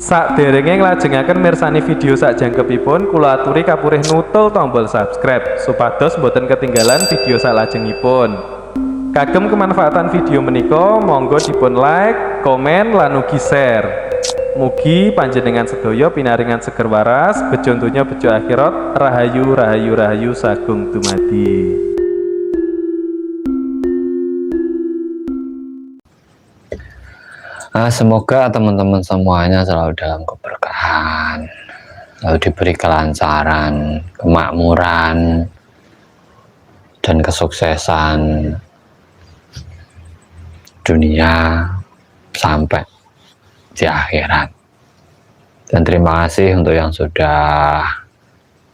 Sakderenge nglajengaken mirsani video sakjangkepipun, kula aturi kapurih nutul tombol subscribe supados boten ketinggalan video salajengipun. Kagem kemanfaatan video menika, monggo dipun like, komen, lan ugi share. Mugi panjenengan sedaya pinaringan seger waras, bejo donya bejo akhirat, rahayu rahayu rahayu sagung dumadi. Semoga teman-teman semuanya selalu dalam keberkahan, selalu diberi kelancaran, kemakmuran, dan kesuksesan dunia sampai di akhirat. Dan terima kasih untuk yang sudah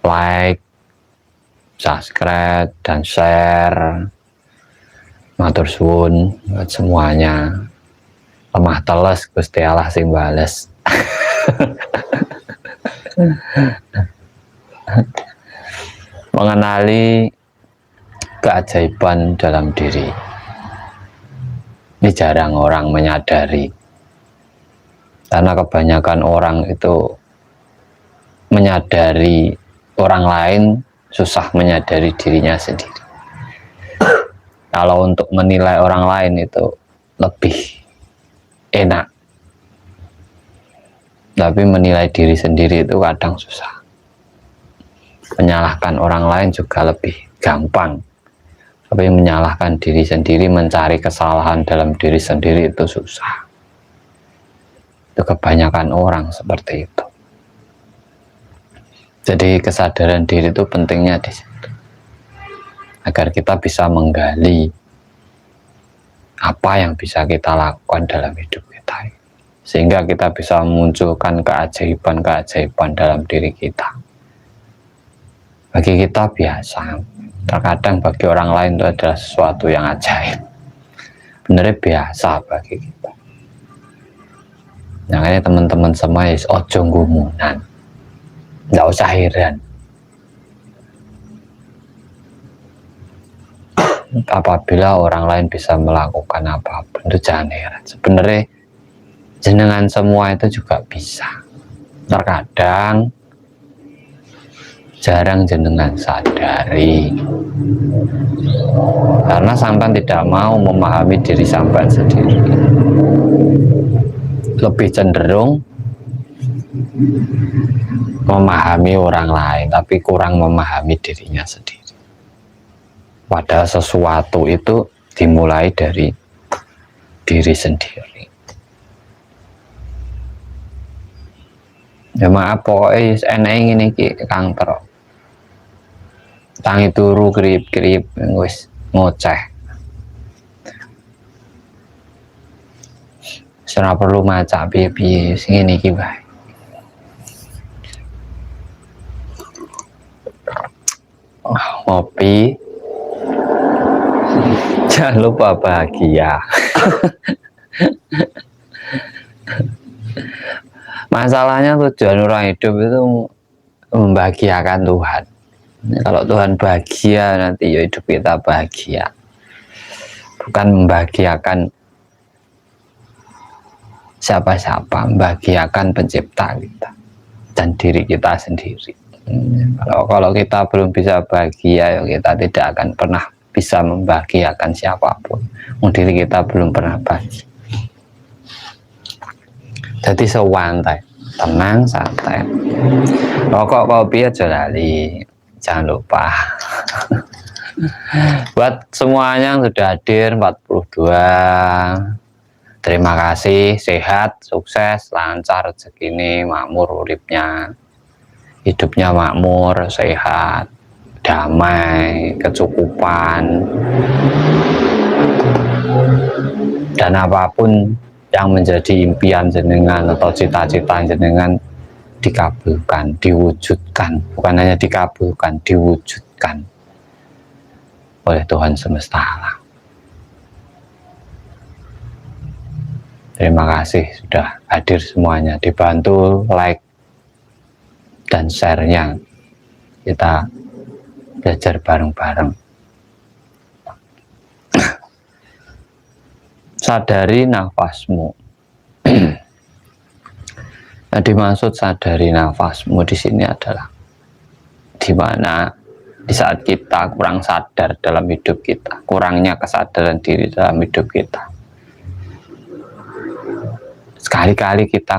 like, subscribe, dan share. Matur suwun buat semuanya. Lemah teles Gusti Allah sing bales. Mengenali keajaiban dalam diri ini jarang orang menyadari, karena kebanyakan orang itu menyadari orang lain, susah menyadari dirinya sendiri. Kalau untuk menilai orang lain itu lebih enak, tapi menilai diri sendiri itu kadang susah. Menyalahkan orang lain juga lebih gampang, tapi menyalahkan diri sendiri, mencari kesalahan dalam diri sendiri itu susah. Itu kebanyakan orang seperti itu. Jadi kesadaran diri itu pentingnya di situ, agar kita bisa menggali apa yang bisa kita lakukan dalam hidup kita, sehingga kita bisa memunculkan keajaiban-keajaiban dalam diri kita. Bagi kita biasa, terkadang bagi orang lain itu adalah sesuatu yang ajaib, benernya biasa bagi kita. Makanya teman-teman semua ojo ngumunan, nggak usah heran apabila orang lain bisa melakukan apapun, itu jangan heran. Sebenarnya jenengan semua itu juga bisa. Terkadang jarang jenengan sadari, karena sampai tidak mau memahami diri sampai sendiri, lebih cenderung memahami orang lain tapi kurang memahami dirinya sendiri. Padahal sesuatu itu dimulai dari diri sendiri. Ya maaf, pokoknya enak ini Kang Pro. Tangi turu krip-krip wis ngoceh. Ora perlu maca piye-piye sing ngene iki wae. Ngopi. Jangan lupa bahagia. Masalahnya tujuan orang hidup itu membahagiakan Tuhan. Kalau Tuhan bahagia, nanti ya hidup kita bahagia. Bukan membahagiakan siapa-siapa, membahagiakan pencipta kita dan diri kita sendiri. Kalau kita belum bisa bahagia, ya kita tidak akan pernah bisa membahagiakan siapapun. Diri kita belum pernah bahagia. Jadi sewantai, tenang, santai. Rokok, kopi aja lali, jangan lupa. Buat semuanya yang sudah hadir 42, terima kasih, sehat, sukses, lancar rezeki, makmur uripnya, hidupnya makmur, sehat, damai, kecukupan, dan apapun yang menjadi impian jenengan atau cita-cita jenengan dikabulkan, diwujudkan, bukan hanya dikabulkan, diwujudkan oleh Tuhan semesta alam. Terima kasih sudah hadir semuanya, dibantu like dan share-nya, kita belajar bareng-bareng. Sadari nafasmu. Nah, dimaksud sadari nafasmu di sini adalah di mana di saat kita kurang sadar dalam hidup kita, kurangnya kesadaran diri dalam hidup kita, sekali-kali kita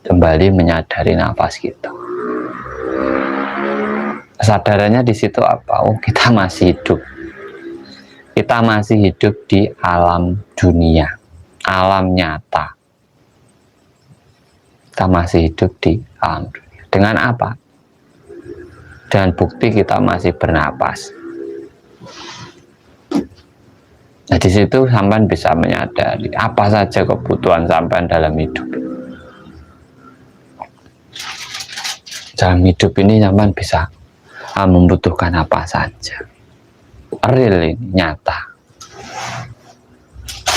kembali menyadari nafas kita. Kesadarannya di situ apa? Oh, kita masih hidup. Kita masih hidup di alam dunia, alam nyata. Kita masih hidup di alam dunia. Dengan apa? Dengan bukti kita masih bernapas. Nah, di situ sampean bisa menyadari apa saja kebutuhan sampean dalam hidup. Dalam hidup ini sampean bisa membutuhkan apa saja. Real ini, nyata.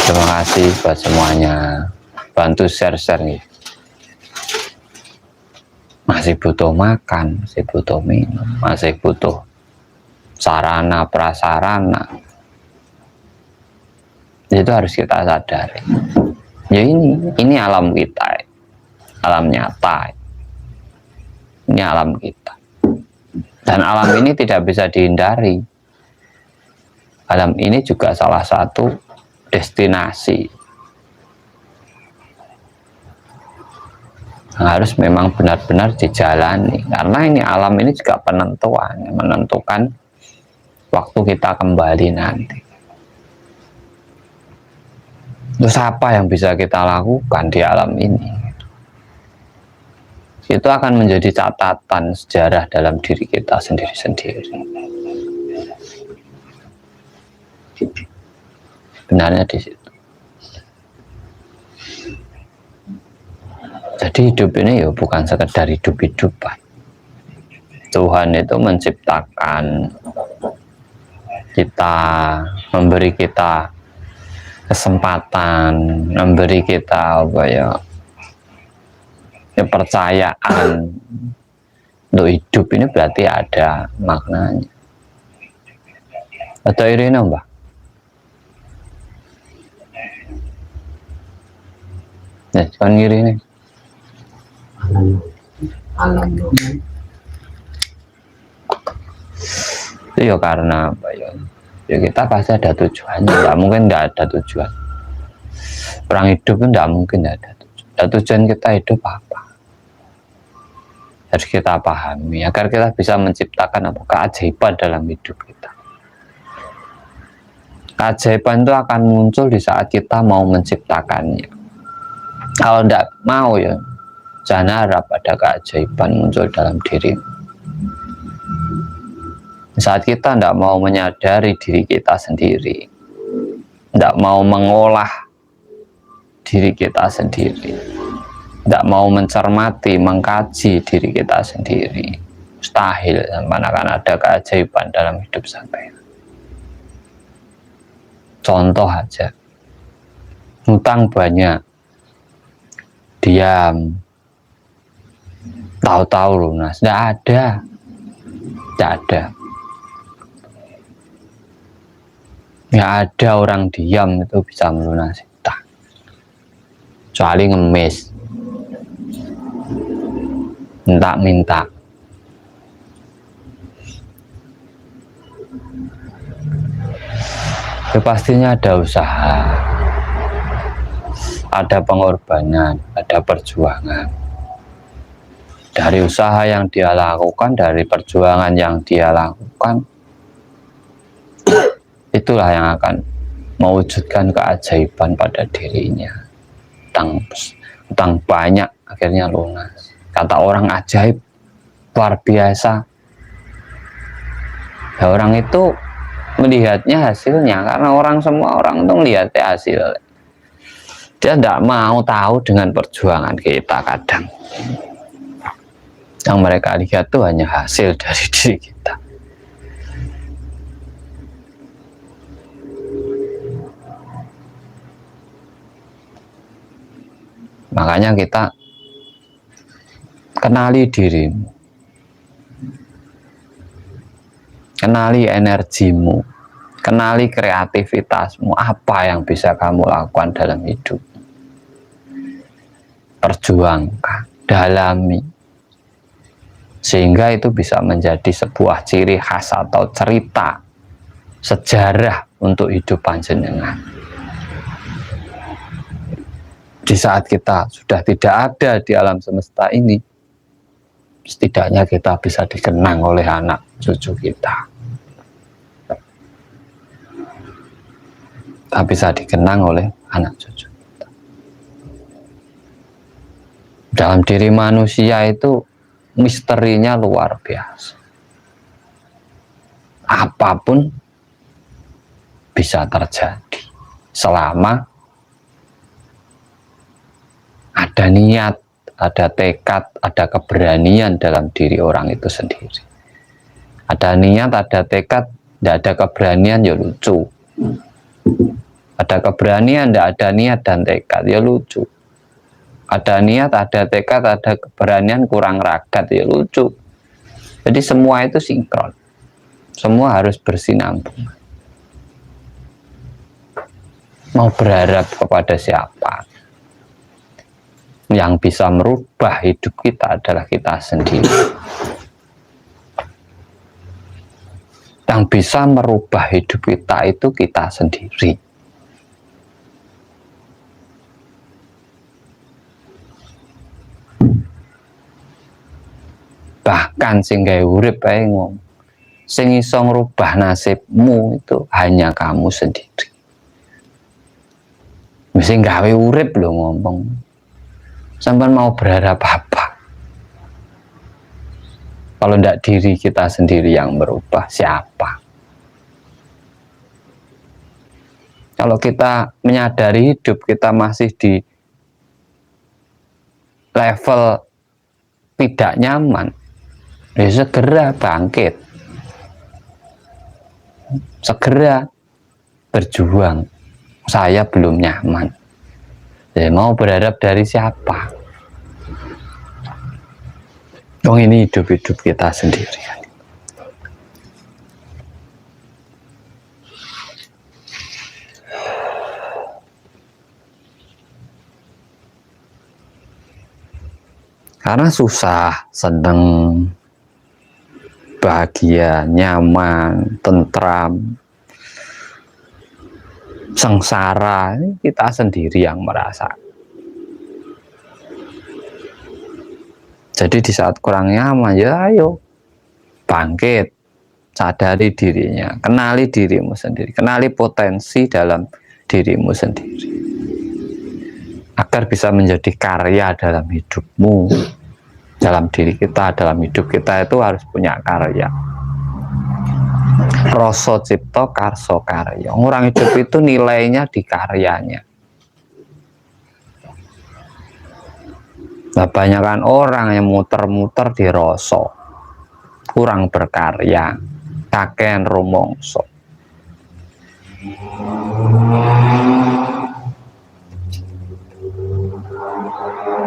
Terima kasih buat semuanya. Bantu share-share nih. Masih butuh makan, masih butuh minum, masih butuh sarana prasarana. Itu harus kita sadari. Ya ini alam kita, alam nyata. Ini alam kita. Dan alam ini tidak bisa dihindari. Alam ini juga salah satu destinasi yang harus memang benar-benar dijalani, karena ini alam ini juga penentuan, menentukan waktu kita kembali nanti. Terus apa yang bisa kita lakukan di alam ini? Itu akan menjadi catatan sejarah dalam diri kita sendiri-sendiri. Benarnya di situ. Jadi hidup ini ya bukan sekedar hidup-hidupan. Tuhan itu menciptakan kita, memberi kita kesempatan, memberi kita kepercayaan untuk hidup ini berarti ada maknanya. Atau Irina, Mbak? Ya, kan ngiri nih. Itu ya karena apa ya? Ya kita pasti ada tujuannya. Tidak mungkin tidak ada tujuan. Orang hidup pun tidak mungkin tidak ada tujuan. Dan tujuan kita hidup apa? Harus kita pahami agar kita bisa menciptakan apa keajaiban dalam hidup kita. Keajaiban itu akan muncul di saat kita mau menciptakannya. Kalau tidak mau ya jangan harap ada keajaiban muncul dalam diri. Saat kita tidak mau menyadari diri kita sendiri, tidak mau mengolah diri kita sendiri, tidak mau mencermati, mengkaji diri kita sendiri, mustahil mana akan ada keajaiban dalam hidup sampai. Contoh aja, hutang banyak, diam, tahu-tahu lunas, tidak ada. Nggak ada orang diam itu bisa melunasi hutang, kecuali ngemis, minta. Ya pastinya ada usaha, ada pengorbanan, ada perjuangan. Dari usaha yang dia lakukan, dari perjuangan yang dia lakukan, itulah yang akan mewujudkan keajaiban pada dirinya. Utang banyak akhirnya lunas. Kata orang ajaib, luar biasa. Ya, orang itu melihatnya hasilnya, karena semua orang itu melihatnya hasil. Dia tidak mau tahu dengan perjuangan kita kadang. Yang mereka lihat itu hanya hasil dari diri kita. Makanya kita kenali dirimu, kenali energimu, kenali kreativitasmu, apa yang bisa kamu lakukan dalam hidup. perjuangkan, dalami, sehingga itu bisa menjadi sebuah ciri khas atau cerita sejarah untuk hidup panjenengan. Di saat kita sudah tidak ada di alam semesta ini, setidaknya kita bisa dikenang oleh anak cucu kita. Kita bisa dikenang oleh anak cucu kita. Dalam diri manusia itu misterinya luar biasa. Apapun bisa terjadi selama ada niat, ada tekad, ada keberanian dalam diri orang itu sendiri. Ada niat, ada tekad, tidak ada keberanian, ya lucu. Ada keberanian, tidak ada niat dan tekad, ya lucu. Ada niat, ada tekad, ada keberanian, kurang ragat, ya lucu. Jadi semua itu sinkron. Semua harus bersinambung. Mau berharap kepada siapa? Yang bisa merubah hidup kita adalah kita sendiri. Yang bisa merubah hidup kita itu kita sendiri. Bahkan sing gawe urip ae ngomong, sing iso ngrubah nasibmu itu hanya kamu sendiri. Mesti gawe urip lho ngomong. Sampai mau berharap apa? Kalau tidak diri kita sendiri yang berubah, siapa? Kalau kita menyadari hidup kita masih di level tidak nyaman, ya segera bangkit, segera berjuang. Saya belum nyaman. Jadi mau berharap dari siapa? Oh, ini hidup-hidup kita sendiri. Karena susah, seneng, bahagia, nyaman, tentram, sengsara, kita sendiri yang merasa. Jadi di saat kurang nyaman, ya ayo bangkit, sadari dirinya, kenali dirimu sendiri, kenali potensi dalam dirimu sendiri, agar bisa menjadi karya dalam hidupmu, dalam diri kita, dalam hidup kita itu harus punya karya. Rasa cipta karso karya. Orang hidup itu nilainya di karyanya. Nah, banyakkan orang yang muter-muter di rasa, kurang berkarya, kakean rumongso.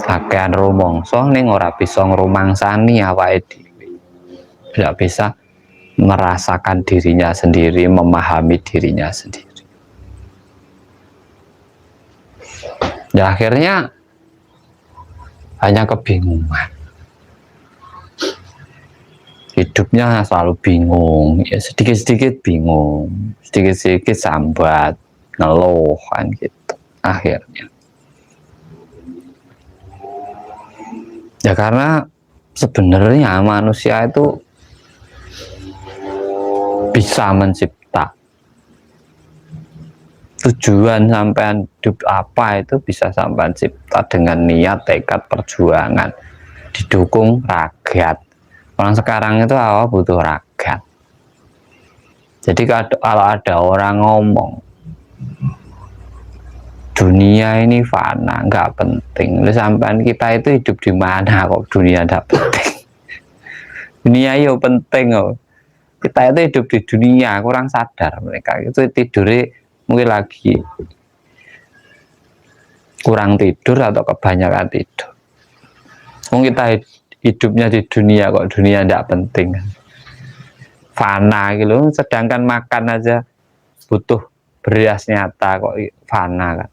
Kakean rumongso ning ora bisa ngrumangsani awake dhewe. Tidak bisa merasakan dirinya sendiri, memahami dirinya sendiri. Ya akhirnya hanya kebingungan. Hidupnya selalu bingung, ya sedikit-sedikit bingung, sedikit-sedikit sambat, ngeluh kan gitu. Akhirnya. Ya karena sebenarnya manusia itu bisa mencipta. Tujuan sampean hidup apa itu bisa sampean cipta dengan niat, tekad, perjuangan, didukung ragat. Orang sekarang itu apa butuh ragat. Jadi kalau ada orang ngomong dunia ini fana, nggak penting. Lalu sampean kita itu hidup di mana kok dunia nggak penting? Dunia yo penting kok. Kita itu hidup di dunia, kurang sadar mereka itu tidurnya mungkin lagi kurang tidur atau kebanyakan tidur. Mungkin kita hidupnya di dunia kok dunia tidak penting, fana gitu. Sedangkan makan aja butuh beras nyata kok fana kan.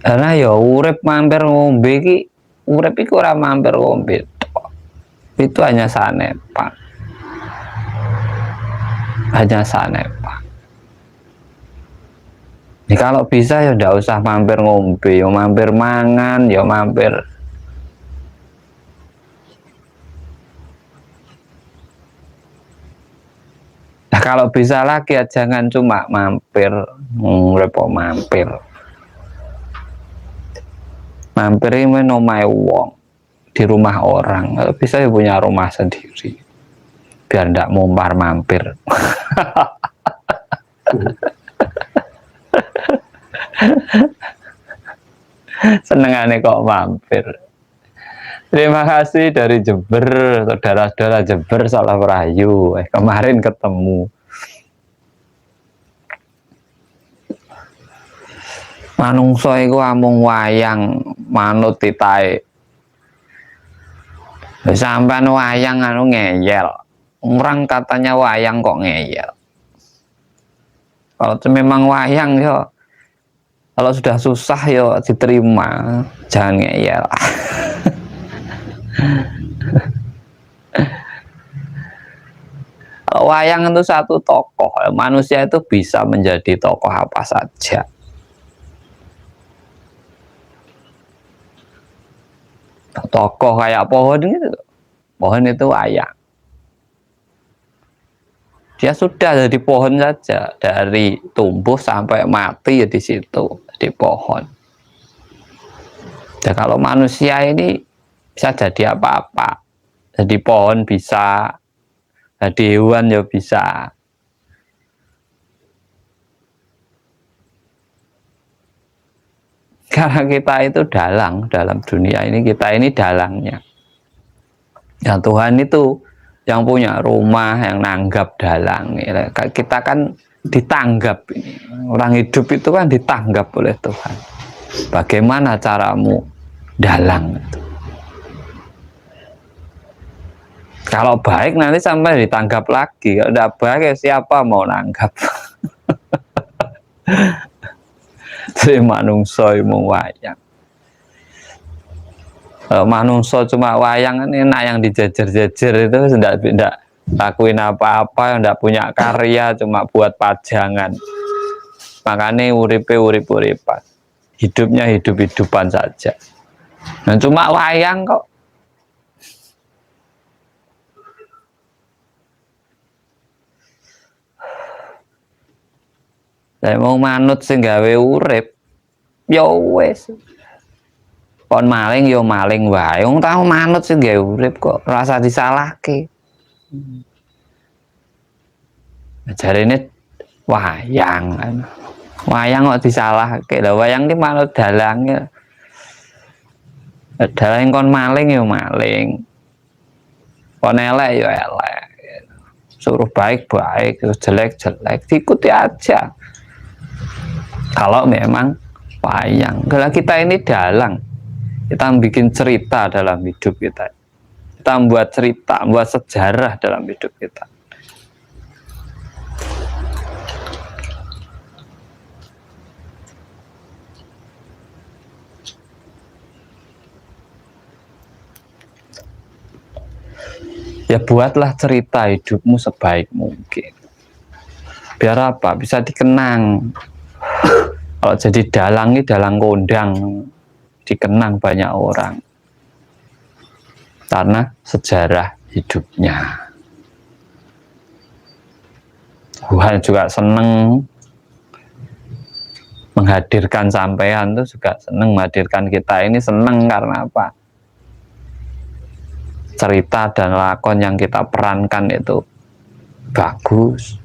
Karena ya urip mampir ngombe iki, urip iku ora mampir ngombe tok. Itu hanya sanepan. Hanya sanepan. Ya, kalau bisa ya ndak usah mampir ngombe, ya mampir mangan, ya mampir. Nah, kalau bisa lagi ya jangan cuma mampir, repot mampir. Mampir ini omahe wong, di rumah orang. Kalau bisa ya punya rumah sendiri. Biar ndak mumpar mampir. Senengane kok mampir. Terima kasih dari Jember, saudara-saudara Jember Salah Rahayu. Kemarin ketemu. Manungso iku amung wayang manut titahe. Sampean wayang anu ngeyel. Orang katanya wayang kok ngeyel. Kalau memang wayang yo, kalau sudah susah yo diterima, jangan ngeyel. Wayang itu satu tokoh, manusia itu bisa menjadi tokoh apa saja. Tokoh kayak pohon gitu, pohon itu wayang. Dia sudah jadi pohon saja, dari tumbuh sampai mati ya di situ, di pohon. Ya, kalau manusia ini bisa jadi apa-apa, jadi pohon bisa, jadi hewan ya bisa. Karena kita itu dalang, dalam dunia ini kita ini dalangnya. Ya Tuhan itu yang punya rumah, yang nanggap dalang. Kita kan ditanggap. Orang hidup itu kan ditanggap oleh Tuhan. Bagaimana caramu dalang itu? Kalau baik nanti sampai ditanggap lagi. Kalau tidak baik ya siapa mau nanggap? Jadi manungso mau wayang. Manungso cuma wayang ini enak, yang dijejer-jejer itu tidak lakuin apa-apa, yang tidak punya karya, cuma buat pajangan. Makanya urip-uripan, hidupnya hidup-hidupan saja. Nah, cuma wayang kok. Saya mau manut sing gawe urip, ya wes. Kon maling yo maling wae. Wong tau manut sing gawe urip kok rasa disalahke. Jarene wayang. Wayang kok disalahke. Lah wayang ki manut dalange. Dalang kon maling yo maling. Kon elek yo elek. Suruh baik baik, jelek jelek, diikuti aja. Kalau memang wayang. Kalau kita ini dalang. Kita bikin cerita dalam hidup kita. Kita membuat cerita, membuat sejarah dalam hidup kita. Ya buatlah cerita hidupmu sebaik mungkin. Biar apa? Bisa dikenang. Kalau jadi dalang ini dalang kondang. Dikenang banyak orang karena sejarah hidupnya. Tuhan juga seneng menghadirkan sampean, tuh juga seneng menghadirkan kita ini, seneng karena apa? Cerita dan lakon yang kita perankan itu bagus,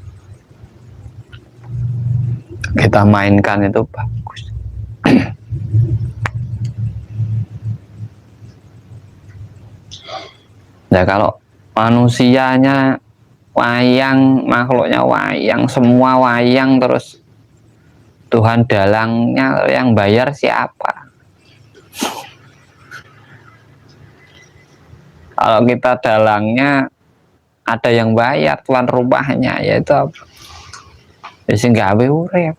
kita mainkan itu bagus. Nah, kalau manusianya wayang, makhluknya wayang, semua wayang, terus Tuhan dalangnya, yang bayar siapa? Kalau kita dalangnya ada yang bayar, tuan rumahnya, yaitu apa? Ya sing gawe urip.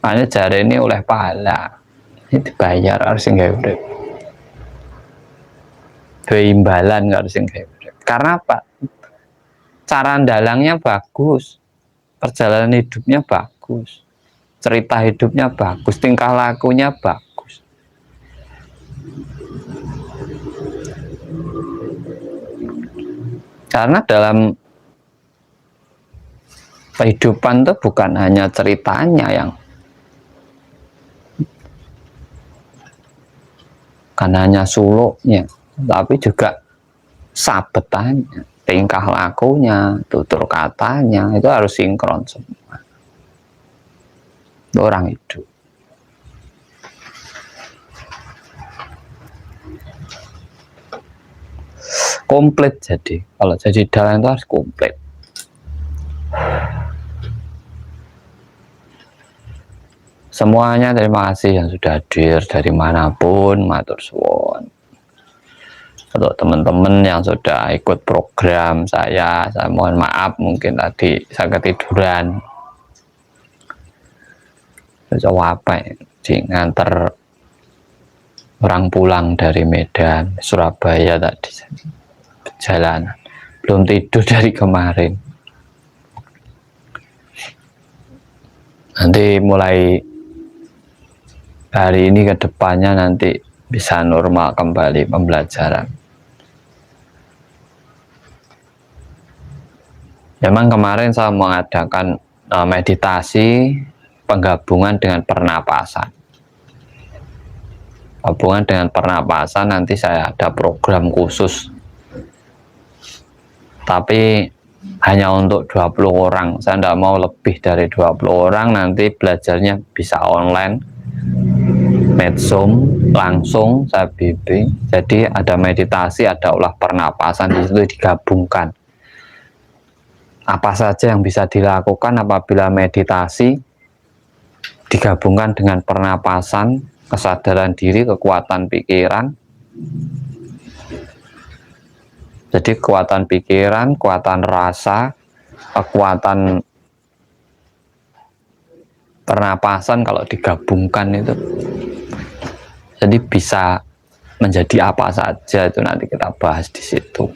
Makanya jari ini oleh pahala, ini dibayar harus nggak urip. Imbalan harus nggak urip. Karena apa? Cara dalangnya bagus, perjalanan hidupnya bagus, cerita hidupnya bagus, tingkah lakunya bagus. Karena dalam kehidupan itu bukan hanya ceritanya yang kan hanya suluknya, tapi juga sabetannya, tingkah lakunya, tutur katanya itu harus sinkron semua. Orang hidup. Komplit jadi, kalau jadi dalang itu harus komplit. Semuanya terima kasih yang sudah hadir dari manapun, matur suwun. Untuk teman-teman yang sudah ikut program saya mohon maaf mungkin tadi saya ketiduran. Coba apa ya, nganter orang pulang dari Medan, Surabaya tadi perjalanan, belum tidur dari kemarin. Nanti mulai hari ini ke depannya nanti bisa normal kembali pembelajaran. Memang kemarin saya mengadakan meditasi penggabungan dengan pernapasan. Hubungan dengan pernapasan nanti saya ada program khusus. Tapi hanya untuk 20 orang. Saya tidak mau lebih dari 20 orang, nanti belajarnya bisa online. Medzoom langsung saya bimbing. Jadi ada meditasi, ada olah pernapasan, di situ digabungkan. Apa saja yang bisa dilakukan apabila meditasi digabungkan dengan pernapasan, kesadaran diri, kekuatan pikiran. Jadi kekuatan pikiran, kekuatan rasa, kekuatan pernapasan kalau digabungkan itu jadi bisa menjadi apa saja, itu nanti kita bahas di situ.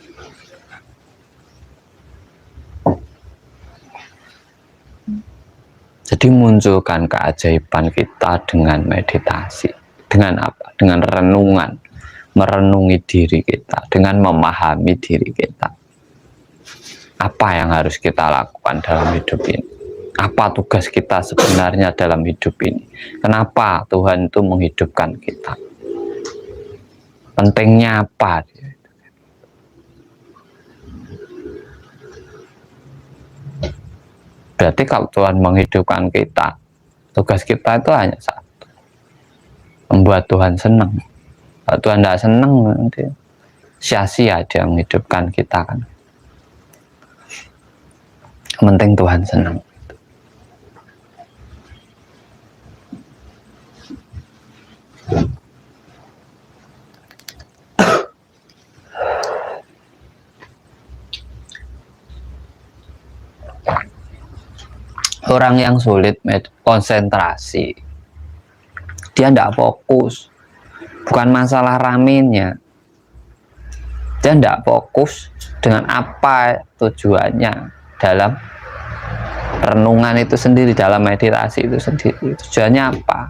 Jadi munculkan keajaiban kita dengan meditasi. Dengan apa? Dengan renungan, merenungi diri kita, dengan memahami diri kita. Apa yang harus kita lakukan dalam hidup ini? Apa tugas kita sebenarnya dalam hidup ini? Kenapa Tuhan itu menghidupkan kita? Pentingnya apa? Berarti kalau Tuhan menghidupkan kita, tugas kita itu hanya satu, membuat Tuhan senang. Kalau Tuhan tidak senang, nanti sia-sia Dia menghidupkan kita kan. Penting Tuhan senang. Orang yang sulit konsentrasi, dia tidak fokus, bukan masalah ramenya, dia tidak fokus dengan apa tujuannya dalam renungan itu sendiri, dalam meditasi itu sendiri. Tujuannya apa?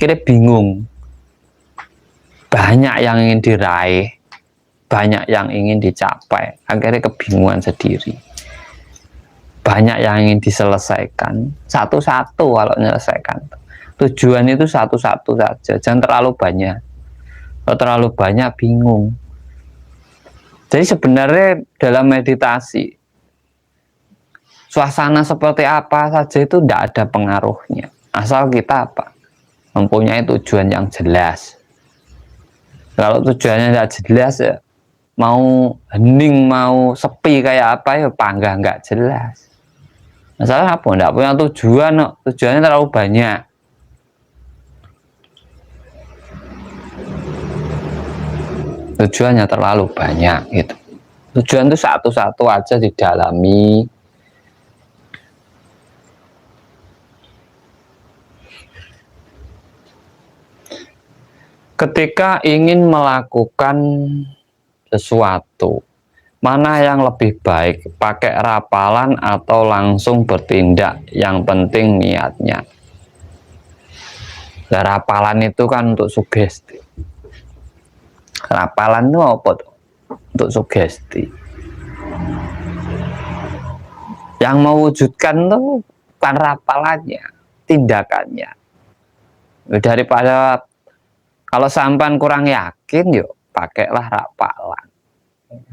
Kira bingung, banyak yang ingin diraih, banyak yang ingin dicapai, akhirnya kebingungan sendiri. Banyak yang ingin diselesaikan, satu-satu kalau menyelesaikan. Tujuan itu satu-satu saja, jangan terlalu banyak. Kalau terlalu banyak bingung. Jadi sebenarnya dalam meditasi, suasana seperti apa saja itu tidak ada pengaruhnya. Asal kita apa? Mempunyai tujuan yang jelas. Kalau tujuannya tidak jelas ya, mau hening, mau sepi kayak apa ya panggah nggak jelas. Masalah apa? Nggak punya tujuan, tujuannya terlalu banyak. Tujuannya terlalu banyak gitu. Tujuan itu satu-satu aja didalami. Ketika ingin melakukan sesuatu, mana yang lebih baik, pakai rapalan atau langsung bertindak? Yang penting niatnya. Nah, rapalan itu kan untuk sugesti. Rapalan itu apa tuh? Untuk sugesti. Yang mewujudkan tuh bukan rapalannya, tindakannya. Daripada kalau sampan kurang yakin, yuk pakailah rapalan.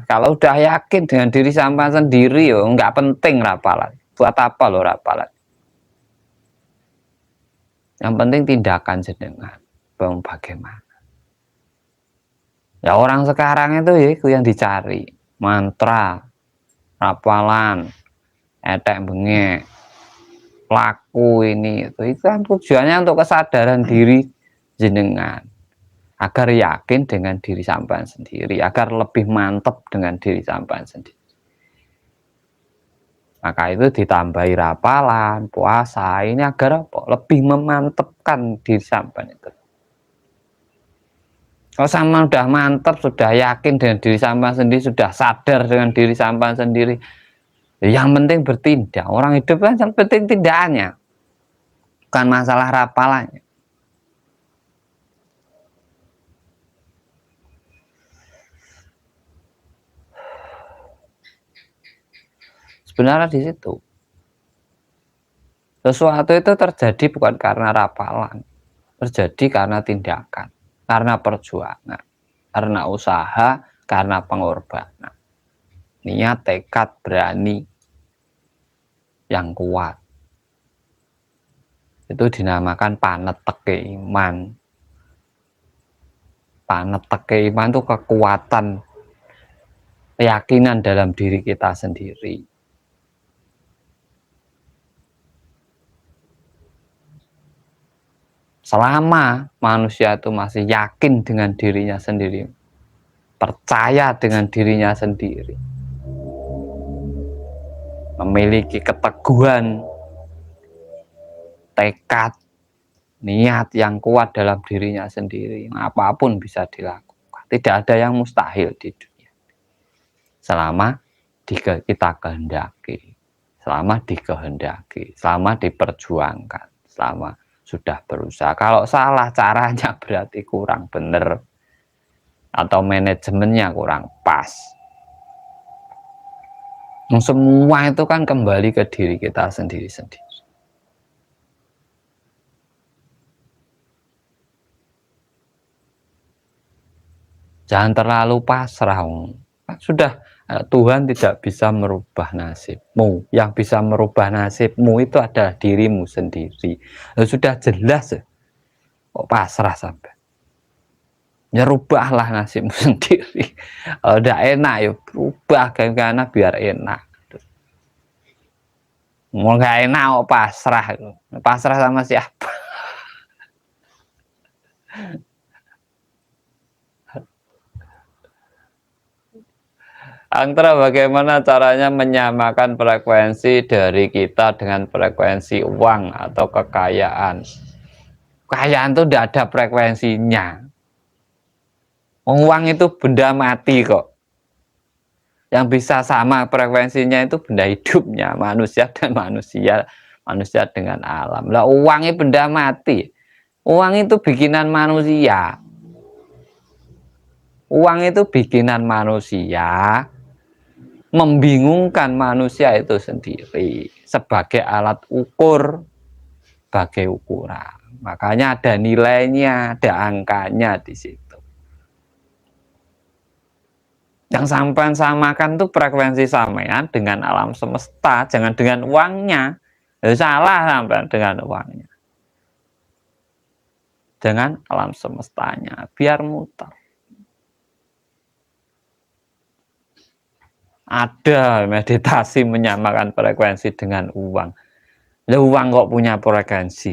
Kalau udah yakin dengan diri sampan sendiri, yo nggak penting rapalan. Buat apa lo rapalan? Yang penting tindakan jenengan. Bagaimana? Ya orang sekarang itu ya itu yang dicari. Mantra, rapalan, etek bengek, laku ini itu kan tujuannya untuk kesadaran diri jenengan, agar yakin dengan diri sampean sendiri, agar lebih mantap dengan diri sampean sendiri. Maka itu ditambahi rapalan, puasa ini agar apa? Lebih memantapkan diri sampean itu. Kalau sampean sudah mantap, sudah yakin dengan diri sampean sendiri, sudah sadar dengan diri sampean sendiri, yang penting bertindak. Orang hidup kan yang penting tindakannya, bukan masalah rapalannya. Sebenarnya di situ sesuatu itu terjadi bukan karena rapalan, terjadi karena tindakan, karena perjuangan, karena usaha, karena pengorbanan, niat, tekad, berani yang kuat. Itu dinamakan paneteke iman. Paneteke iman itu kekuatan, keyakinan dalam diri kita sendiri. Selama manusia itu masih yakin dengan dirinya sendiri, percaya dengan dirinya sendiri, memiliki keteguhan, tekad, niat yang kuat dalam dirinya sendiri, apapun bisa dilakukan. Tidak ada yang mustahil di dunia. Selama kita kehendaki, selama dikehendaki, selama diperjuangkan, selama sudah berusaha. Kalau salah caranya berarti kurang benar atau manajemennya kurang pas. Semua itu kan kembali ke diri kita sendiri-sendiri. Jangan terlalu pasrah. Sudah, Tuhan tidak bisa merubah nasibmu. Yang bisa merubah nasibmu itu adalah dirimu sendiri. Sudah jelas, kok pasrah sampai. Ya rubahlah nasibmu sendiri. Kalau udah enak ya berubah karena biar enak. Mau nggak enak kok pasrah. Pasrah sama siapa? Antara bagaimana caranya menyamakan frekuensi dari kita dengan frekuensi uang atau kekayaan. Kekayaan itu tidak ada frekuensinya. Uang itu benda mati kok. Yang bisa sama frekuensinya itu benda hidupnya, manusia dan manusia, manusia dengan alam. Lah uang itu benda mati. Uang itu bikinan manusia. Uang itu bikinan manusia, membingungkan manusia itu sendiri sebagai alat ukur, sebagai ukuran. Makanya ada nilainya, ada angkanya di situ. Yang sampean samakan tuh frekuensi sampean dengan alam semesta, jangan dengan uangnya. Salah sampean dengan uangnya. Dengan alam semestanya, biar muter. Ada meditasi menyamakan frekuensi dengan uang. Lah uang kok punya frekuensi?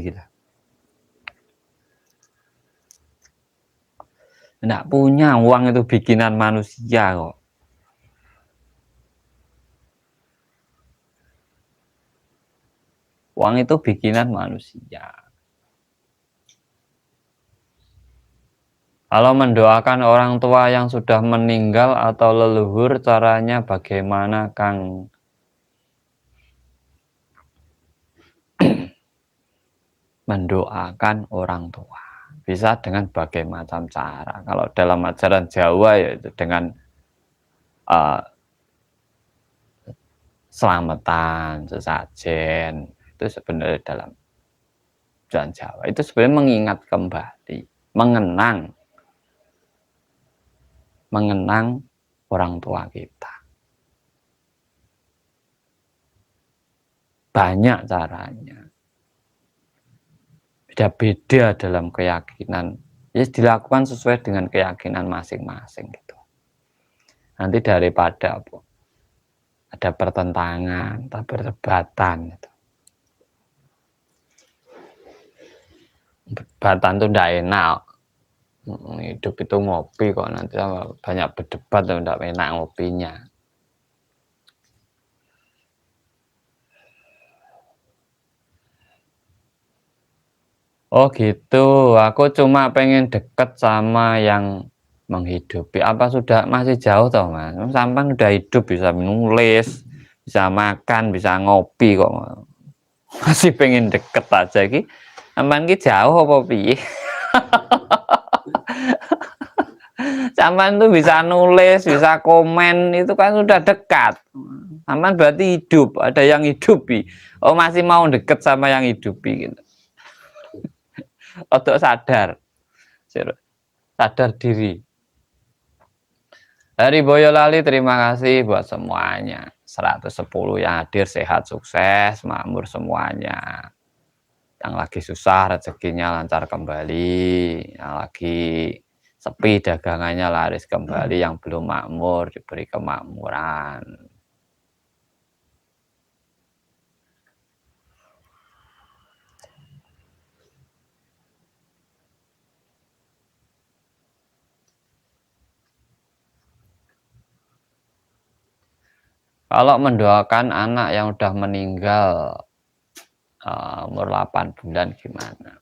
Nggak punya, uang itu bikinan manusia kok. Uang itu bikinan manusia. Kalau mendoakan orang tua yang sudah meninggal atau leluhur, caranya bagaimana, Kang? Mendoakan orang tua bisa dengan berbagai macam cara. Kalau dalam ajaran Jawa yaitu dengan uh, selamatan, sesajen. Itu sebenarnya dalam ajaran Jawa itu sebenarnya mengingat kembali, mengenang orang tua kita. Banyak caranya. Beda-beda dalam keyakinan. Ya dilakukan sesuai dengan keyakinan masing-masing gitu. Nanti daripada ada pertentangan, atau perdebatan gitu. Perdebatan itu tidak enak. Hidup itu ngopi kok, nanti banyak berdebat dan tidak enak ngopinya. Oh gitu, aku cuma pengen deket sama yang menghidupi. Apa sudah masih jauh toh Mas? Sampai udah hidup, bisa nulis, bisa makan, bisa ngopi kok. Masih pengen deket aja ki. Sampai ki jauh apa piye? Sampai tuh bisa nulis, bisa komen, itu kan sudah dekat. Sampai berarti hidup, ada yang hidupi. Oh masih mau deket sama yang hidupi gitu. Untuk sadar diri. Dari Boyolali, terima kasih buat semuanya. 110 yang hadir, sehat, sukses, makmur semuanya. Yang lagi susah rezekinya lancar kembali, yang lagi sepi dagangannya laris kembali, yang belum makmur diberi kemakmuran. Kalau mendoakan anak yang udah meninggal umur 8 bulan gimana?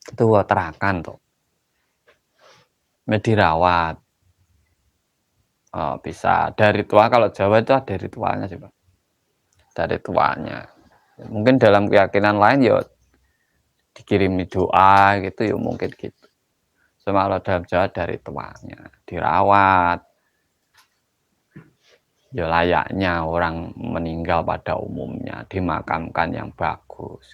Itu terakan tuh. Dirawat. Bisa dari tua, kalau Jawa itu ada ritualnya sih Pak. Dari tuanya. Mungkin dalam keyakinan lain ya dikirimi doa gitu ya mungkin gitu. Cuma kalau dalam Jawa dari tuanya dirawat. Ya layaknya orang meninggal pada umumnya, dimakamkan yang bagus.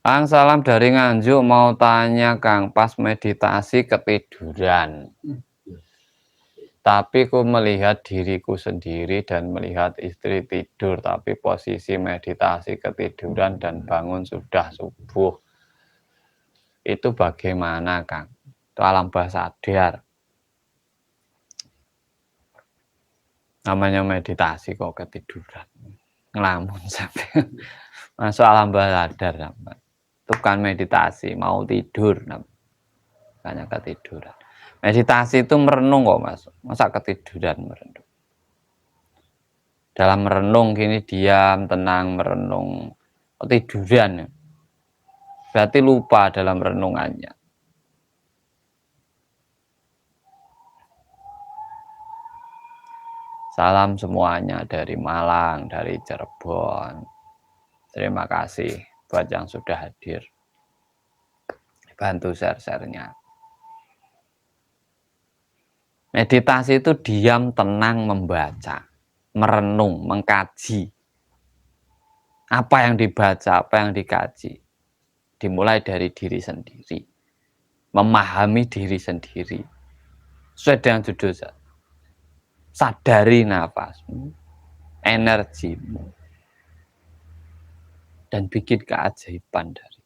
Kang, salam dari Nganjuk, mau tanya Kang, pas meditasi ketiduran. Tapi ku melihat diriku sendiri dan melihat istri tidur, tapi posisi meditasi ketiduran dan bangun sudah subuh. Itu bagaimana Kang? Itu alam bawah sadar. Namanya meditasi kok ketiduran. Ngelamun sampai masuk alam bawah sadar sampai. Itu kan meditasi, mau tidur makanya ketiduran. Meditasi itu merenung kok Mas. Masa ketiduran merenung? Dalam merenung gini diam, tenang, merenung. Tiduran. Berarti lupa dalam renungannya. Salam semuanya dari Malang, dari Cirebon. Terima kasih buat yang sudah hadir. Bantu share-share-nya. Meditasi itu diam, tenang, membaca, merenung, mengkaji. Apa yang dibaca, apa yang dikaji. Dimulai dari diri sendiri. Memahami diri sendiri. Sesuai dengan judul saya. Sadari nafasmu, energimu, dan bikin keajaiban dari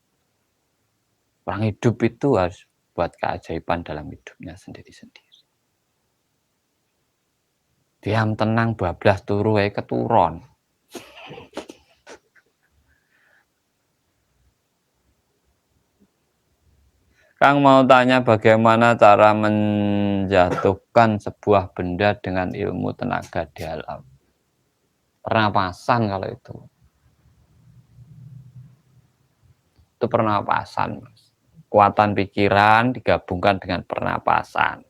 orang hidup itu harus buat keajaiban dalam hidupnya sendiri-sendiri. Diam tenang bablas turu keturun. Kang mau tanya bagaimana cara menjatuhkan sebuah benda dengan ilmu tenaga dalam. Pernapasan kalau itu. Itu pernapasan, Mas. Kekuatan pikiran digabungkan dengan pernapasan.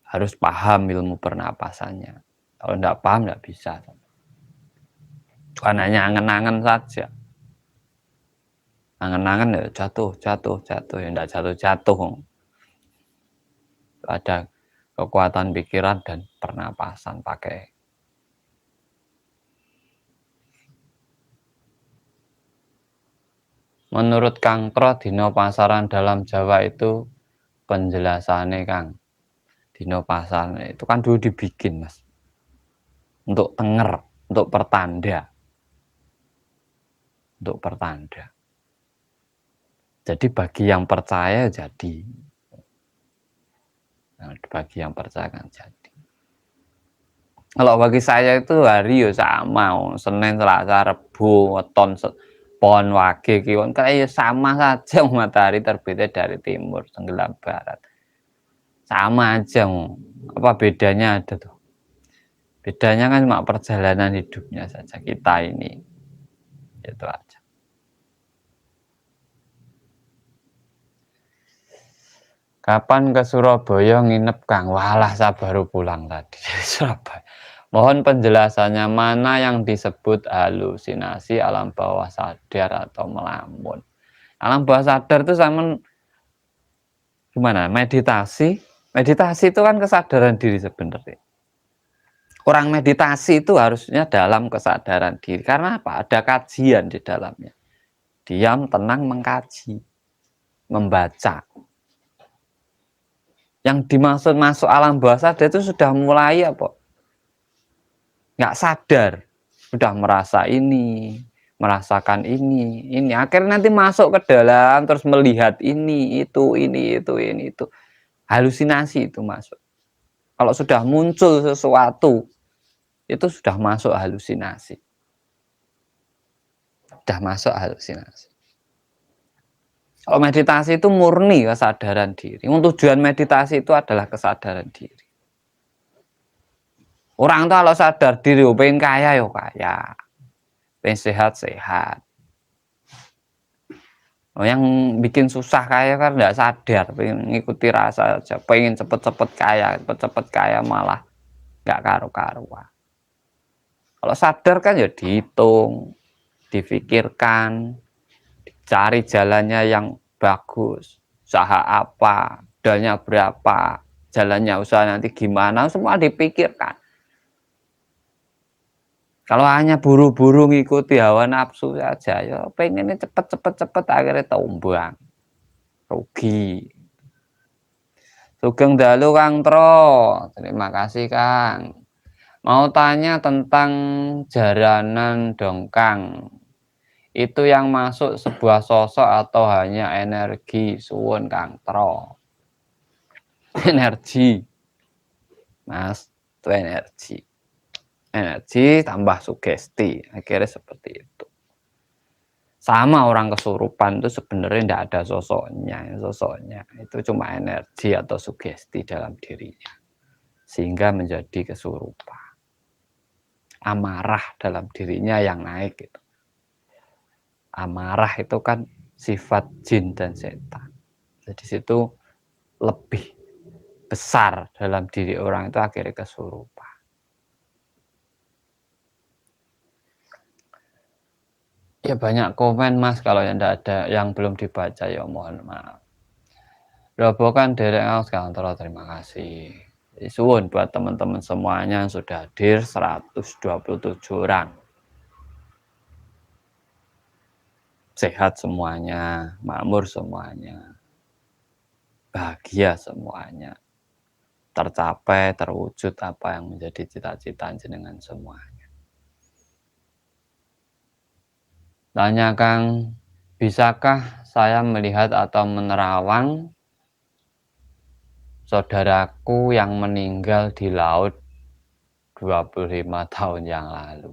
Harus paham ilmu pernapasannya. Kalau tidak paham tidak bisa. Bukan hanya angen-angen saja. Angen-angen ya jatuh ya tidak jatuh. Ada kekuatan pikiran dan pernapasan pakai. Menurut Kang Tro, dino pasaran dalam Jawa itu penjelasannya Kang. Dino pasaran itu kan dulu dibikin Mas. Untuk tenger, untuk pertanda. Untuk pertanda. Jadi bagi yang percaya jadi. Nah, bagi yang percaya kan jadi. Kalau bagi saya itu hari ya sama, Senin, Selasa, Rebu, Weton, Pon, Wage, Kliwon, kayak sama saja matahari terbitnya dari timur, tenggelam barat. Sama aja, apa bedanya ada tuh? Bedanya kan cuma perjalanan hidupnya saja kita ini. Itu aja. Kapan ke Surabaya nginep Kang? Walah, saya baru pulang tadi dari Surabaya. Mohon penjelasannya, mana yang disebut halusinasi, alam bawah sadar atau melamun. Alam bawah sadar itu sama gimana? Meditasi. Meditasi itu kan kesadaran diri sebenarnya. Orang meditasi itu harusnya dalam kesadaran diri. Karena apa? Ada kajian di dalamnya. Diam, tenang, mengkaji, membaca. Yang dimaksud masuk alam bawah sadar itu sudah mulai apa? Nggak sadar, sudah merasa ini, merasakan ini. Akhirnya nanti masuk ke dalam, terus melihat ini, itu. Halusinasi itu masuk. Kalau sudah muncul sesuatu, itu sudah masuk halusinasi. Sudah masuk halusinasi. Kalau meditasi itu murni kesadaran diri. Tujuan meditasi itu adalah kesadaran diri. Orang tuh kalau sadar diri, pengen kaya ya kaya, pengen sehat. Yang bikin susah kaya kan nggak sadar, pengen ngikuti rasa aja, pengen cepet-cepet kaya malah nggak karu-karuan. Kalau sadar kan ya dihitung, difikirkan, cari jalannya yang bagus, usaha apa, modalnya berapa, jalannya usaha nanti gimana, semua dipikirkan. Kalau hanya buru-buru ngikuti hawa nafsu saja, ya pengennya cepet akhirnya tumbang, rugi. Sugeng dalu Kang Tro, terima kasih Kang. Mau tanya tentang jaranan dong Kang. Itu yang masuk sebuah sosok atau hanya energi? Suwun Kang Tro. Energi, Mas, itu energi. Energi tambah sugesti, akhirnya seperti itu. Sama orang kesurupan itu sebenarnya tidak ada sosoknya itu cuma energi atau sugesti dalam dirinya, sehingga menjadi kesurupan. Amarah dalam dirinya yang naik gitu. Amarah itu kan sifat jin dan setan. Jadi situ lebih besar dalam diri orang itu akhirnya kesurupan. Ya banyak komen Mas, kalau yang tidak ada yang belum dibaca ya mohon maaf. Robokan derek Aus Kantoro, terima kasih. Suwun buat teman-teman semuanya yang sudah hadir 127 orang. Sehat semuanya, makmur semuanya, bahagia semuanya, tercapai, terwujud apa yang menjadi cita-cita jenengan semuanya. Tanya Kang, bisakah saya melihat atau menerawang saudaraku yang meninggal di laut 25 tahun yang lalu?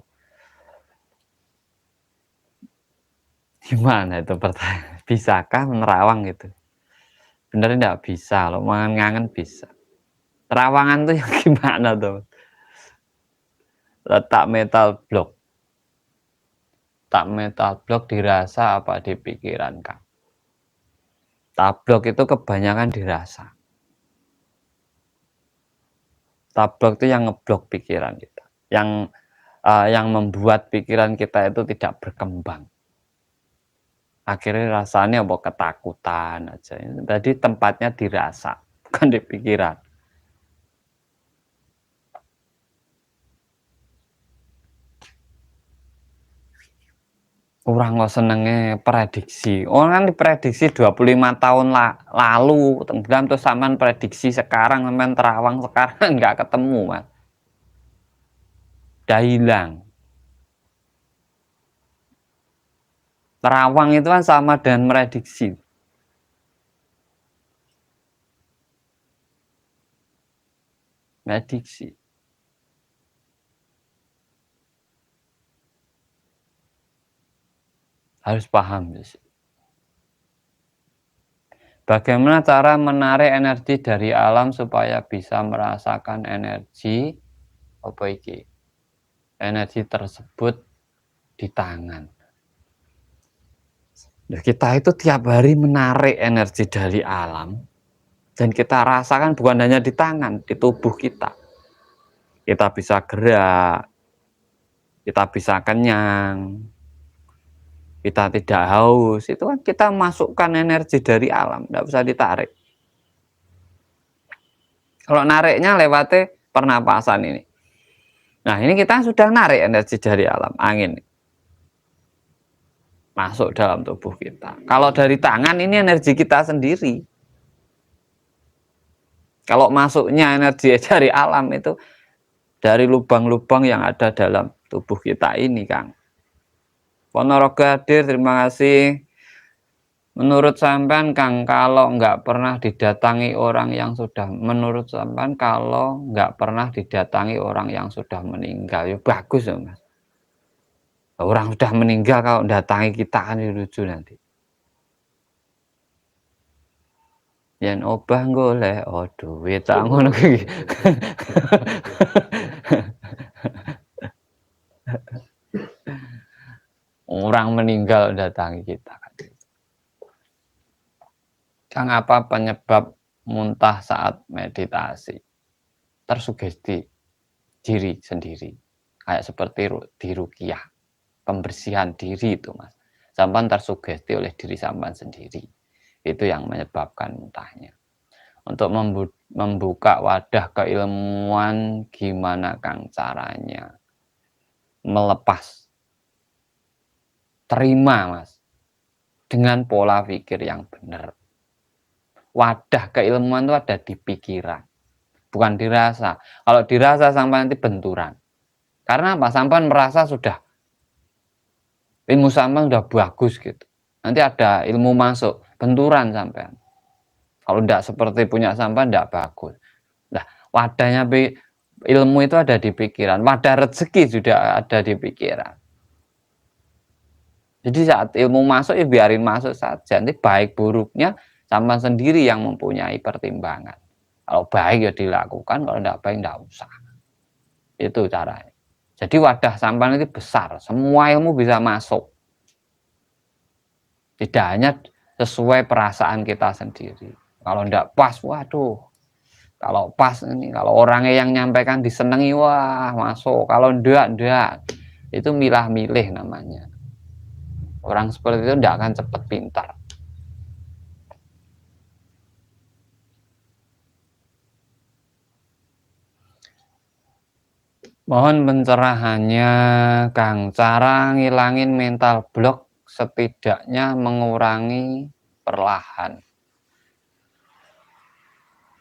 Gimana itu pertanyaan? Bisakah menerawang gitu? Bener enggak bisa, loh ngangen bisa. Terawangan tuh yang gimana tuh? Letak metal blok, tak mental block dirasa apa di pikiran Kang? Tablok itu kebanyakan dirasa. Tablok itu yang ngeblok pikiran kita, yang membuat pikiran kita itu tidak berkembang. Akhirnya rasanya apa ketakutan aja. Jadi tempatnya dirasa, bukan di pikiran. Orang kok senengnya prediksi. Orang kan diprediksi 25 tahun lalu, tenggelam terus sampean prediksi sekarang, sampean terawang sekarang nggak ketemu, Mas. Udah hilang. Terawang itu kan sama dengan prediksi. Prediksi. Harus paham. Bagaimana cara menarik energi dari alam supaya bisa merasakan energi apa iki? Energi tersebut di tangan. Nah, kita itu tiap hari menarik energi dari alam dan kita rasakan bukan hanya di tangan, di tubuh kita. Kita bisa gerak, kita bisa kenyang, kita tidak haus, itu kan kita masukkan energi dari alam, tidak bisa ditarik. Kalau nariknya lewatnya pernapasan ini. Nah, ini kita sudah narik energi dari alam, angin masuk dalam tubuh kita. Kalau dari tangan ini energi kita sendiri. Kalau masuknya energi dari alam itu dari lubang-lubang yang ada dalam tubuh kita ini, Kang. Ponorogo hadir, terima kasih. Menurut sampean, Kang, kalau nggak pernah didatangi orang yang sudah, menurut sampean kalau nggak pernah didatangi orang yang sudah meninggal, ya bagus ya, Mas. Orang sudah meninggal kalau datangi kita kan lucu nanti. Yen obah golek oh duit tak ngono iki. Orang meninggal datangi kita kan. Kang, apa penyebab muntah saat meditasi? Tersugesti diri sendiri. Kayak seperti di ruqyah. Pembersihan diri itu, Mas. Sampan tersugesti oleh diri sampan sendiri. Itu yang menyebabkan muntahnya. Untuk membuka wadah keilmuan, gimana Kang caranya? Melepas. Terima, Mas. Dengan pola pikir yang benar. Wadah keilmuan itu ada di pikiran. Bukan dirasa. Kalau dirasa sampai nanti benturan. Karena apa? Sampai merasa sudah ilmu sampai sudah bagus gitu. Nanti ada ilmu masuk, benturan sampai. Kalau tidak seperti punya sampai tidak bagus. Nah, wadahnya ilmu itu ada di pikiran. Wadah rezeki sudah ada di pikiran. Jadi saat ilmu masuk ya biarin masuk saja. Nanti baik buruknya sampai sendiri yang mempunyai pertimbangan. Kalau baik ya dilakukan, kalau tidak baik tidak usah. Itu caranya. Jadi wadah sampan itu besar, semua ilmu bisa masuk. Tidak hanya sesuai perasaan kita sendiri. Kalau tidak pas, waduh. Kalau pas ini, kalau orangnya yang nyampaikan disenangi, wah masuk. Kalau tidak. Itu milah-milih namanya. Orang seperti itu tidak akan cepat pintar. Mohon pencerahannya, Kang. Cara ngilangin mental block setidaknya mengurangi perlahan.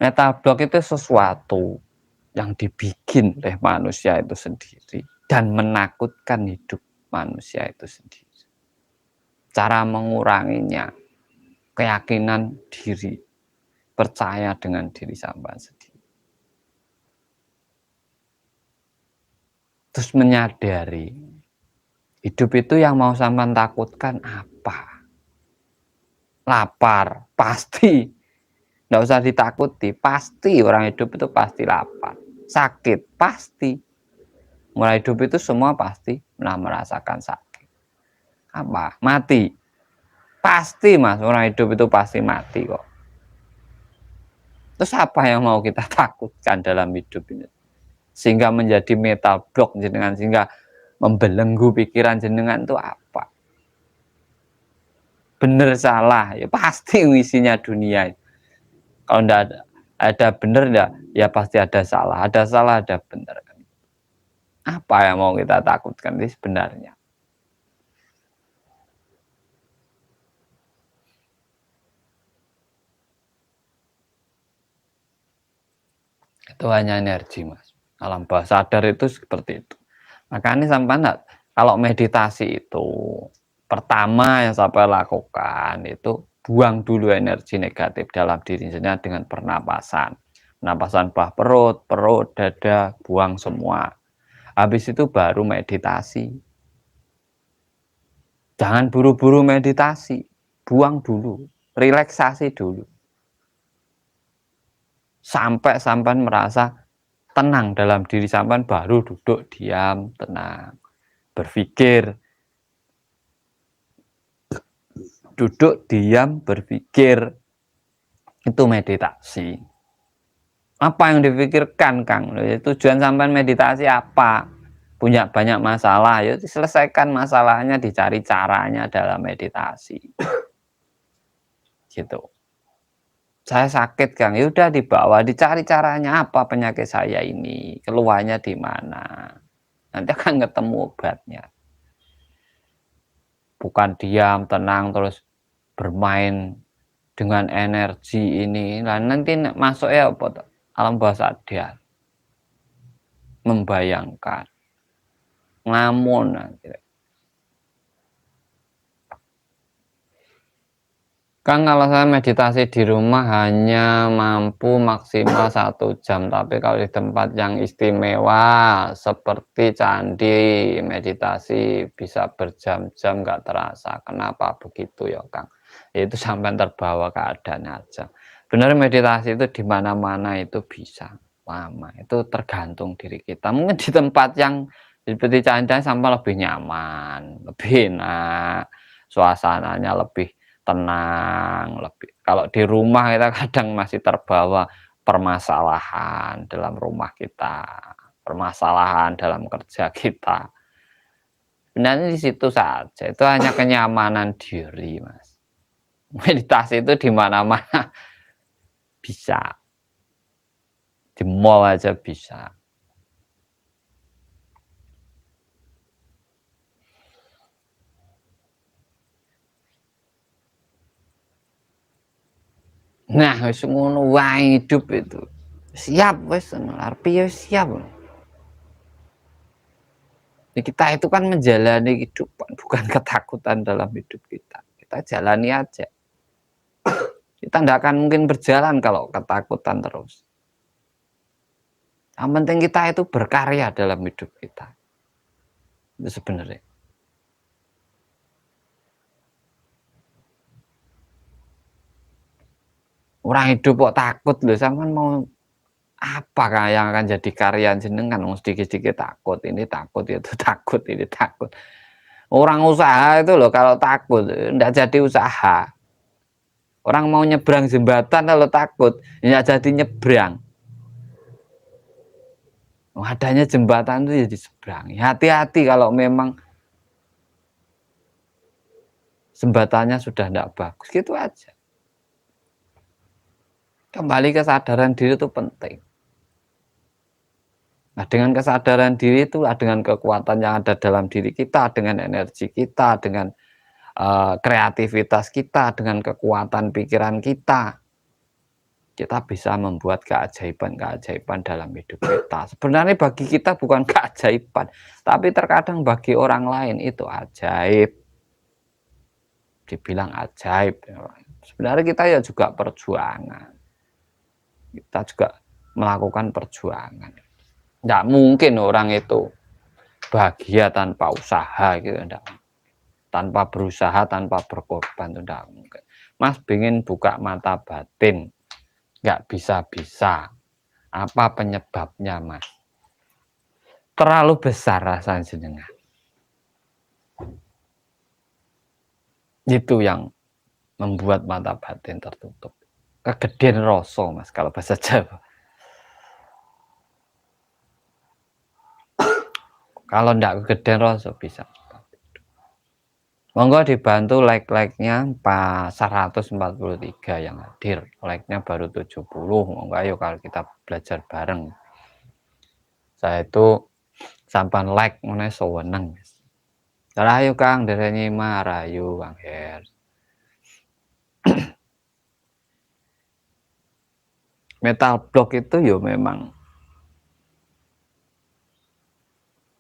Mental block itu sesuatu yang dibikin oleh manusia itu sendiri dan menakutkan hidup manusia itu sendiri. Cara menguranginya, keyakinan diri, percaya dengan diri sampean sendiri. Terus menyadari hidup itu yang mau sampean takutkan apa? Lapar, pasti. Nggak usah ditakuti, pasti orang hidup itu pasti lapar. Sakit, pasti. Mulai hidup itu semua pasti merasakan sakit. Apa? Mati. Pasti Mas, orang hidup itu pasti mati kok. Terus apa yang mau kita takutkan dalam hidup ini? Sehingga menjadi mental block jenengan, sehingga membelenggu pikiran jenengan itu apa? Bener salah, ya pasti isinya dunia. Kalau enggak ada bener ya pasti ada salah. Ada salah, ada bener. Apa yang mau kita takutkan ini sebenarnya? Itu hanya energi Mas. Alam bawah sadar itu seperti itu. Makanya sampai kalau meditasi itu pertama yang sampai lakukan itu buang dulu energi negatif dalam dirinya dengan pernapasan. Pernapasan bawah perut, dada, buang semua. Habis itu baru meditasi. Jangan buru-buru meditasi. Buang dulu, relaksasi dulu. Sampai merasa tenang dalam diri sampean baru duduk diam, tenang. Berpikir. Duduk diam, berpikir. Itu meditasi. Apa yang dipikirkan Kang? Tujuan sampean meditasi apa? Punya banyak masalah, ya selesaikan masalahnya, dicari caranya dalam meditasi. Gitu. Saya sakit Kang, ya udah dibawa, dicari caranya apa penyakit saya ini, keluarnya di mana. Nanti akan ketemu obatnya. Bukan diam, tenang terus bermain dengan energi ini. Nah, nanti masuk ya apa? Alam bawah sadar, membayangkan, ngamun nanti. Kang, kalau saya meditasi di rumah hanya mampu maksimal 1 jam, tapi kalau di tempat yang istimewa seperti candi meditasi bisa berjam-jam nggak terasa. Kenapa begitu ya Kang? Itu sampai terbawa keadaan aja. Benar, meditasi itu di mana-mana itu bisa lama. Itu tergantung diri kita. Mungkin di tempat yang seperti candi sampai lebih nyaman, lebih enak, suasananya lebih tenang, lebih. Kalau di rumah kita kadang masih terbawa permasalahan dalam rumah kita, permasalahan dalam kerja kita. Sebenarnya di situ saja, itu hanya kenyamanan diri, Mas. Meditasi itu di mana-mana bisa. Di mall aja bisa. Nah, wis ngono wae hidup itu. Siap wis arep ya siap. Kita itu kan menjalani kehidupan, bukan ketakutan dalam hidup kita. Kita jalani aja. Kita tidak akan mungkin berjalan kalau ketakutan terus. Yang penting kita itu berkarya dalam hidup kita. Itu sebenarnya. Orang hidup kok takut loh, sampean mau apa yang akan jadi karya jenengan? Sedikit-sedikit takut, ini takut, itu takut, ini takut. Orang usaha itu loh kalau takut, tidak jadi usaha. Orang mau nyebrang jembatan kalau takut, tidak jadi nyebrang. Adanya jembatan itu jadi seberang. Hati-hati kalau memang jembatannya sudah tidak bagus, gitu aja. Kembali kesadaran diri itu penting. Nah, dengan kesadaran diri itu, dengan kekuatan yang ada dalam diri kita, dengan energi kita, dengan kreativitas kita, dengan kekuatan pikiran kita bisa membuat keajaiban-keajaiban dalam hidup kita. Sebenarnya bagi kita bukan keajaiban, tapi terkadang bagi orang lain itu ajaib. Dibilang ajaib. Sebenarnya kita ya juga perjuangan. Kita juga melakukan perjuangan. Tidak mungkin orang itu bahagia tanpa usaha gitu, enggak. Tanpa berusaha, tanpa berkorban, itu enggak mungkin. Mas pengen buka mata batin, nggak bisa-bisa. Apa penyebabnya, Mas? Terlalu besar rasa jenengan. Itu yang membuat mata batin tertutup. Kegedean rasa, Mas, kalau bahasa Jawa. Kalau ndak kegedean rasa bisa. Monggo dibantu like-nya 143 yang hadir. Like-nya baru 70. Monggo ayo kalau kita belajar bareng. Saya itu sampan like meneh sewenang. Rahayu Kang, dereni mah rahayu Kang Her. Metal block itu ya memang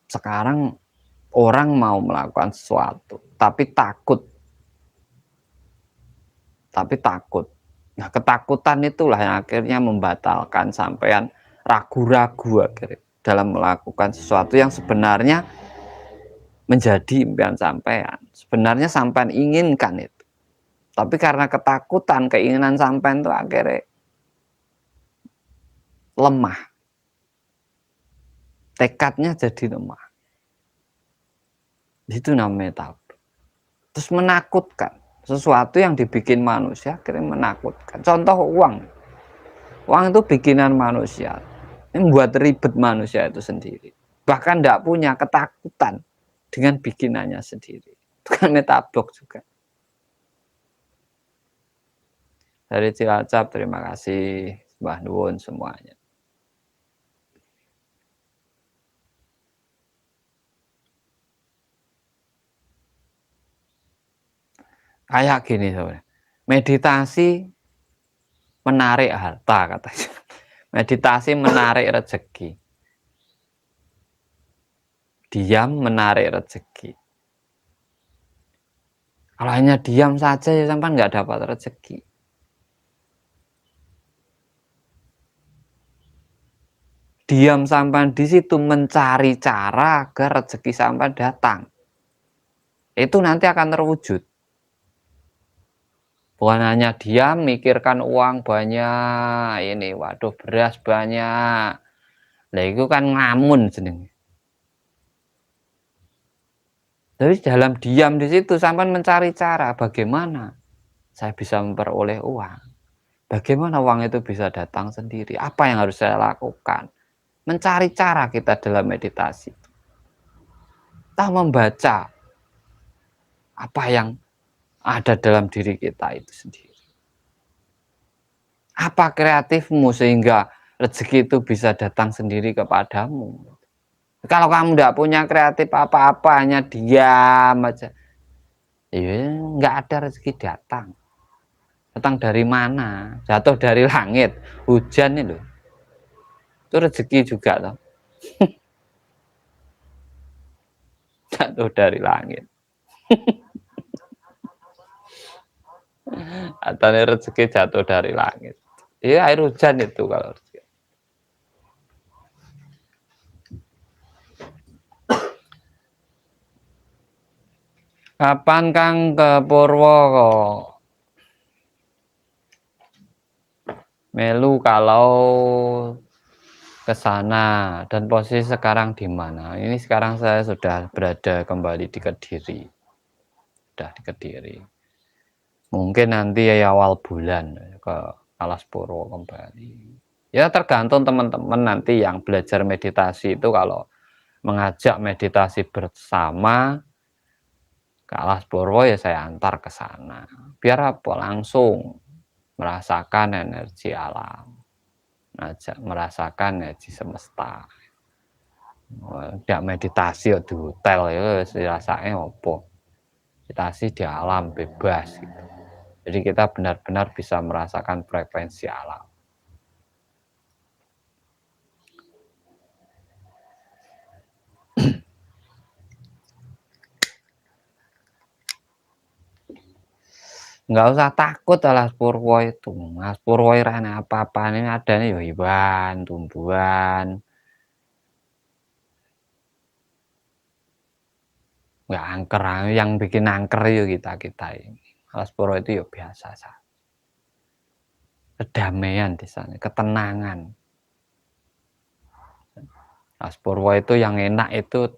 sekarang orang mau melakukan sesuatu tapi takut. Nah, ketakutan itulah yang akhirnya membatalkan sampean ragu-ragu akhirnya dalam melakukan sesuatu yang sebenarnya menjadi impian sampean. Sebenarnya sampean inginkan itu. Tapi karena ketakutan, keinginan sampean itu akhirnya lemah. Tekadnya jadi lemah. Itu namanya tabur. Terus menakutkan. Sesuatu yang dibikin manusia akhirnya menakutkan. Contoh uang. Uang itu bikinan manusia. Ini membuat ribet manusia itu sendiri. Bahkan tidak punya ketakutan dengan bikinannya sendiri. Itu kan metablok juga. Dari Cilacap, terima kasih. Mbah Nuwun semuanya. Kayak gini sebenarnya. Meditasi menarik harta katanya. Meditasi menarik rezeki. Diam menarik rezeki. Kalau hanya diam saja ya sampai nggak dapat rezeki. Diam sampai di situ mencari cara agar rezeki sampai datang. Itu nanti akan terwujud. Bukan hanya diam mikirkan uang banyak, ini waduh beras banyak. Lah itu kan ngamun jenenge. Jadi dalam diam di situ sampai mencari cara bagaimana saya bisa memperoleh uang. Bagaimana uang itu bisa datang sendiri? Apa yang harus saya lakukan? Mencari cara kita dalam meditasi. Kita membaca apa yang ada dalam diri kita itu sendiri. Apa kreatifmu sehingga rezeki itu bisa datang sendiri kepadamu? Kalau kamu tidak punya kreatif apa-apa, hanya diam aja, ya nggak ada rezeki datang. Datang dari mana? Jatuh dari langit, hujan itu. Itu rezeki juga loh. Jatuh dari langit. Atau rezeki jatuh dari langit. Iya air hujan itu kalau rezeki. Kapan Kang ke Purwo kok? Melu kalau ke sana dan posisi sekarang di mana? Ini sekarang saya sudah berada kembali di Kediri. Sudah di Kediri. Mungkin nanti ya awal bulan ke Alas Purwo kembali. Ya tergantung teman-teman nanti yang belajar meditasi itu kalau mengajak meditasi bersama ke Alas Purwo ya saya antar ke sana. Biar apa? Langsung merasakan energi alam. Merasakan energi semesta. Tidak meditasi di hotel ya rasanya apa? Meditasi di alam bebas gitu. Jadi kita benar-benar bisa merasakan frekuensi alam. Nggak usah takut Alas Purwo itu. Alas Purwo ini apa-apa ini adanya ya hewan, tumbuhan. Nggak angker, yang bikin angker itu kita ini. Alas Purwo itu ya biasa saja. Kedamaian di sana, ketenangan. Alas Purwo itu yang enak itu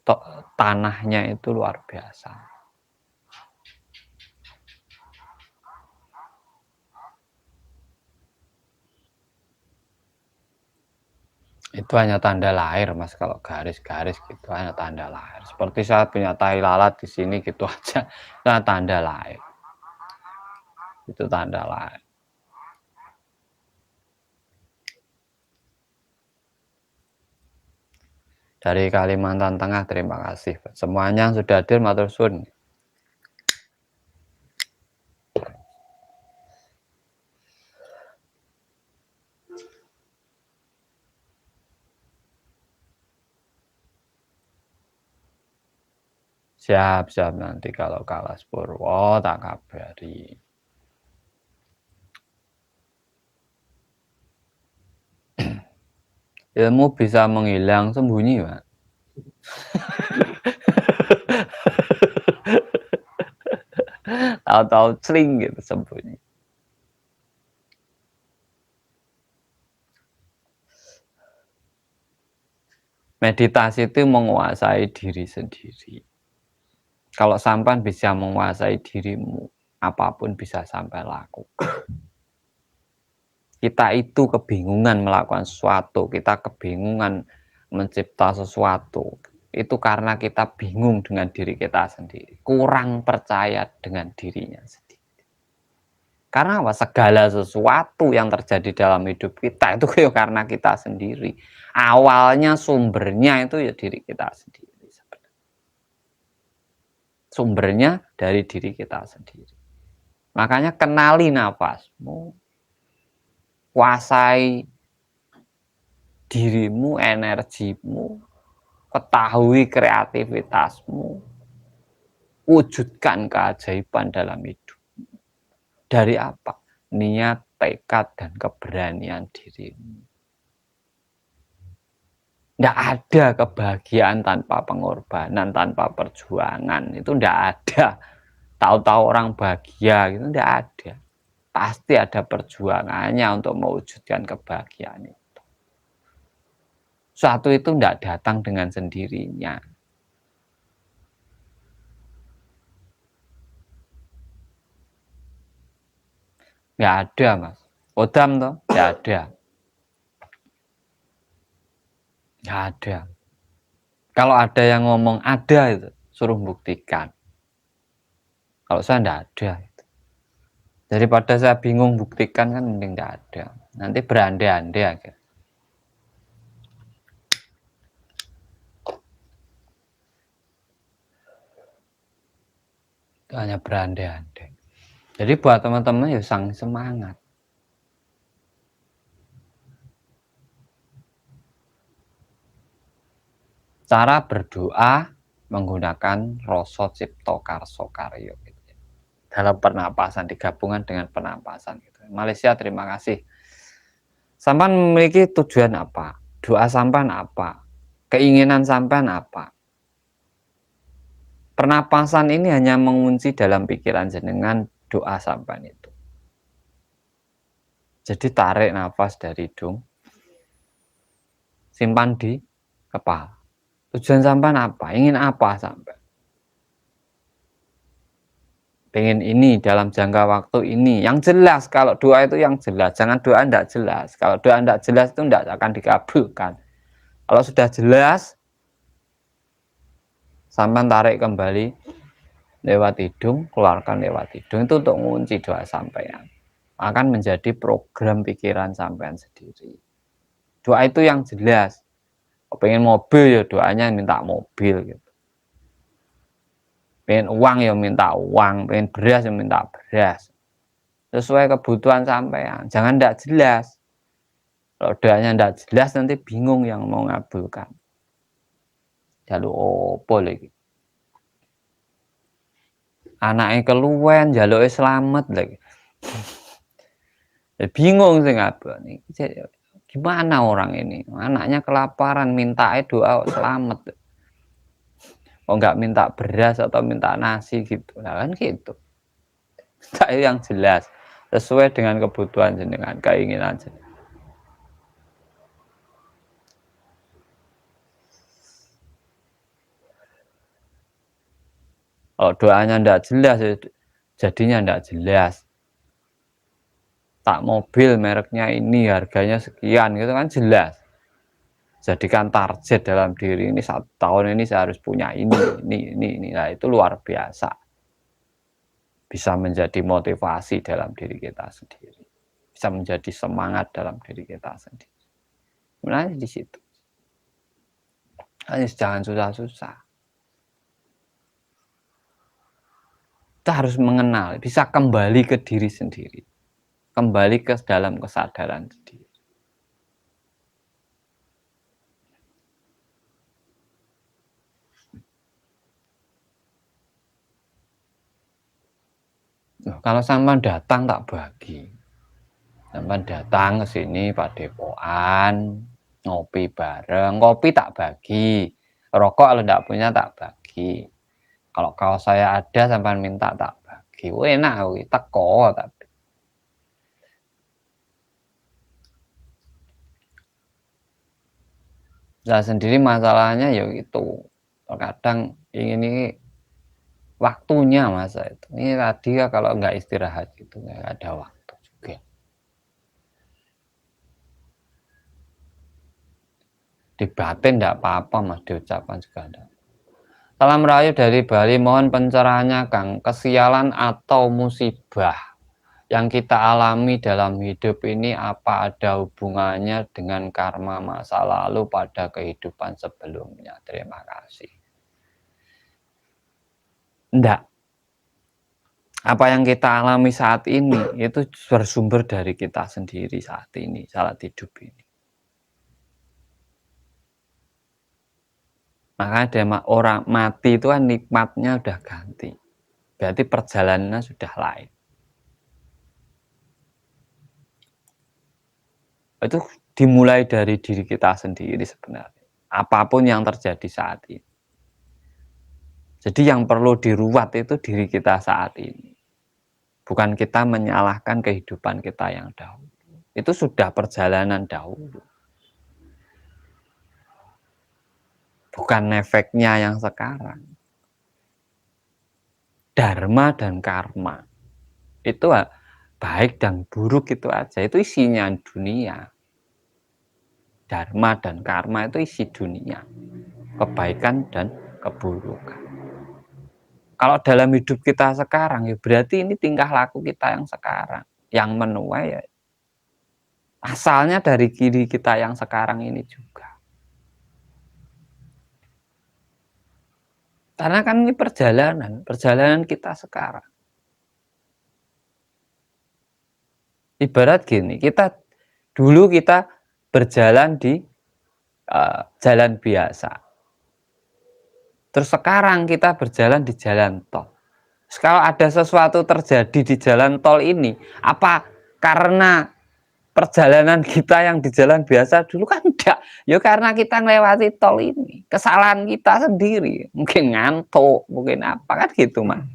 tanahnya itu luar biasa. Itu hanya tanda lahir Mas, kalau garis-garis gitu hanya tanda lahir. Seperti saya punya tai lalat di sini gitu aja, nah tanda lahir. Itu tanda lahir. Dari Kalimantan Tengah, terima kasih semuanya yang sudah hadir, matur suwun. Siap nanti kalau kalah Purwo tak kabari. Ilmu bisa menghilang sembunyi, Pak. Tahu-tahu celing gitu sembunyi. Meditasi itu menguasai diri sendiri. Kalau sampai bisa menguasai dirimu, apapun bisa sampai lakukan. Kita itu kebingungan melakukan sesuatu, kita kebingungan mencipta sesuatu. Itu karena kita bingung dengan diri kita sendiri, kurang percaya dengan dirinya sendiri. Karena apa? Segala sesuatu yang terjadi dalam hidup kita itu karena kita sendiri. Awalnya sumbernya itu ya diri kita sendiri. Sumbernya dari diri kita sendiri. Makanya kenali nafasmu, kuasai dirimu, energimu, ketahui kreativitasmu, wujudkan keajaiban dalam hidup. Dari apa? Niat, tekad, dan keberanian dirimu. Tidak ada kebahagiaan tanpa pengorbanan, tanpa perjuangan. Itu tidak ada. Tahu-tahu orang bahagia, gitu tidak ada. Pasti ada perjuangannya untuk mewujudkan kebahagiaan itu. Suatu itu tidak datang dengan sendirinya. Nggak ada, Mas. Kodam toh? Nggak ada. Nggak ada. Kalau ada yang ngomong ada itu, suruh buktikan. Kalau saya nggak ada. Daripada saya bingung buktikan kan mending nggak ada. Nanti berandai-andai aja. Itu hanya berandai-andai. Jadi buat teman-teman ya sang semangat. Cara berdoa menggunakan rasa cipta karso karyo gitu. Dalam pernapasan, digabungkan dengan pernapasan gitu. Malaysia, terima kasih. Sampan memiliki tujuan apa? Doa sampan apa? Keinginan sampan apa? Pernapasan ini hanya mengunci dalam pikiran jenengan doa sampan itu. Jadi tarik nafas dari hidung, simpan di kepala. Tujuan sampan apa? Ingin apa sampai? Pengen ini dalam jangka waktu ini. Yang jelas, kalau doa itu yang jelas. Jangan doa tidak jelas. Kalau doa tidak jelas itu tidak akan dikabulkan. Kalau sudah jelas, sampan tarik kembali lewat hidung, keluarkan lewat hidung. Itu untuk mengunci doa sampean. Akan menjadi program pikiran sampean sendiri. Doa itu yang jelas. Pengen mobil ya doanya minta mobil gitu. Pengen uang ya minta uang, pengen beras ya minta beras. Sesuai kebutuhan sampean. Jangan tidak jelas. Kalau doanya tidak jelas nanti bingung yang mau ngabulkan. Jaluk opo lagi. Anaknya keluwen, jaluknya selamat lagi. Bingung sih ngabul. Gimana orang ini? Anaknya kelaparan, minta doa selamat. Oh nggak minta beras atau minta nasi gitu, nah kan gitu. Minta yang jelas, sesuai dengan kebutuhan jenengan, keinginan jenengan. Kalau doanya nggak jelas, jadinya nggak jelas. Tak mobil mereknya ini, harganya sekian, gitu kan jelas. Jadikan target dalam diri ini 1 tahun ini saya harus punya ini. Nah, itu luar biasa. Bisa menjadi motivasi dalam diri kita sendiri. Bisa menjadi semangat dalam diri kita sendiri. Sebenarnya di situ. Jangan susah-susah. Kita harus mengenal, bisa kembali ke diri sendiri. Kembali ke dalam kesadaran sendiri. Kalau sampean datang tak bagi. Sampean datang ke sini padepokan, ngopi bareng, kopi tak bagi. Rokok kalau tidak punya tak bagi. Kalau saya ada sampean minta tak bagi. Enak kuwi, teko tapi. Saya sendiri masalahnya ya itu. Terkadang ini waktunya masa itu. Ini tadi ya kalau nggak istirahat gitu nggak ada waktu juga. Dibatin nggak apa-apa mas, diucapkan juga ada. Salam rayu dari Bali, mohon pencerahannya Kang. Kesialan atau musibah yang kita alami dalam hidup ini apa ada hubungannya dengan karma masa lalu pada kehidupan sebelumnya? Terima kasih. Enggak. Apa yang kita alami saat ini itu bersumber dari kita sendiri saat ini, saat hidup ini. Maka ada orang mati itu kan nikmatnya udah ganti. Berarti perjalanannya sudah lain. Itu dimulai dari diri kita sendiri sebenarnya. Apapun yang terjadi saat ini. Jadi yang perlu diruat itu diri kita saat ini. Bukan kita menyalahkan kehidupan kita yang dahulu. Itu sudah perjalanan dahulu. Bukan efeknya yang sekarang. Dharma dan karma. Itu baik dan buruk itu aja. Itu isinya dunia. Dharma dan karma itu isi dunia. Kebaikan dan keburukan. Kalau dalam hidup kita sekarang ya berarti ini tingkah laku kita yang sekarang. Yang menuai ya asalnya dari diri kita yang sekarang ini juga. Karena kan ini perjalanan kita sekarang. Ibarat gini, dulu kita berjalan di jalan biasa. Terus sekarang kita berjalan di jalan tol. Terus kalau ada sesuatu terjadi di jalan tol ini, apa karena perjalanan kita yang di jalan biasa dulu kan enggak. Ya karena kita melewati tol ini. Kesalahan kita sendiri. Mungkin ngantuk, mungkin apa kan gitu, Mas.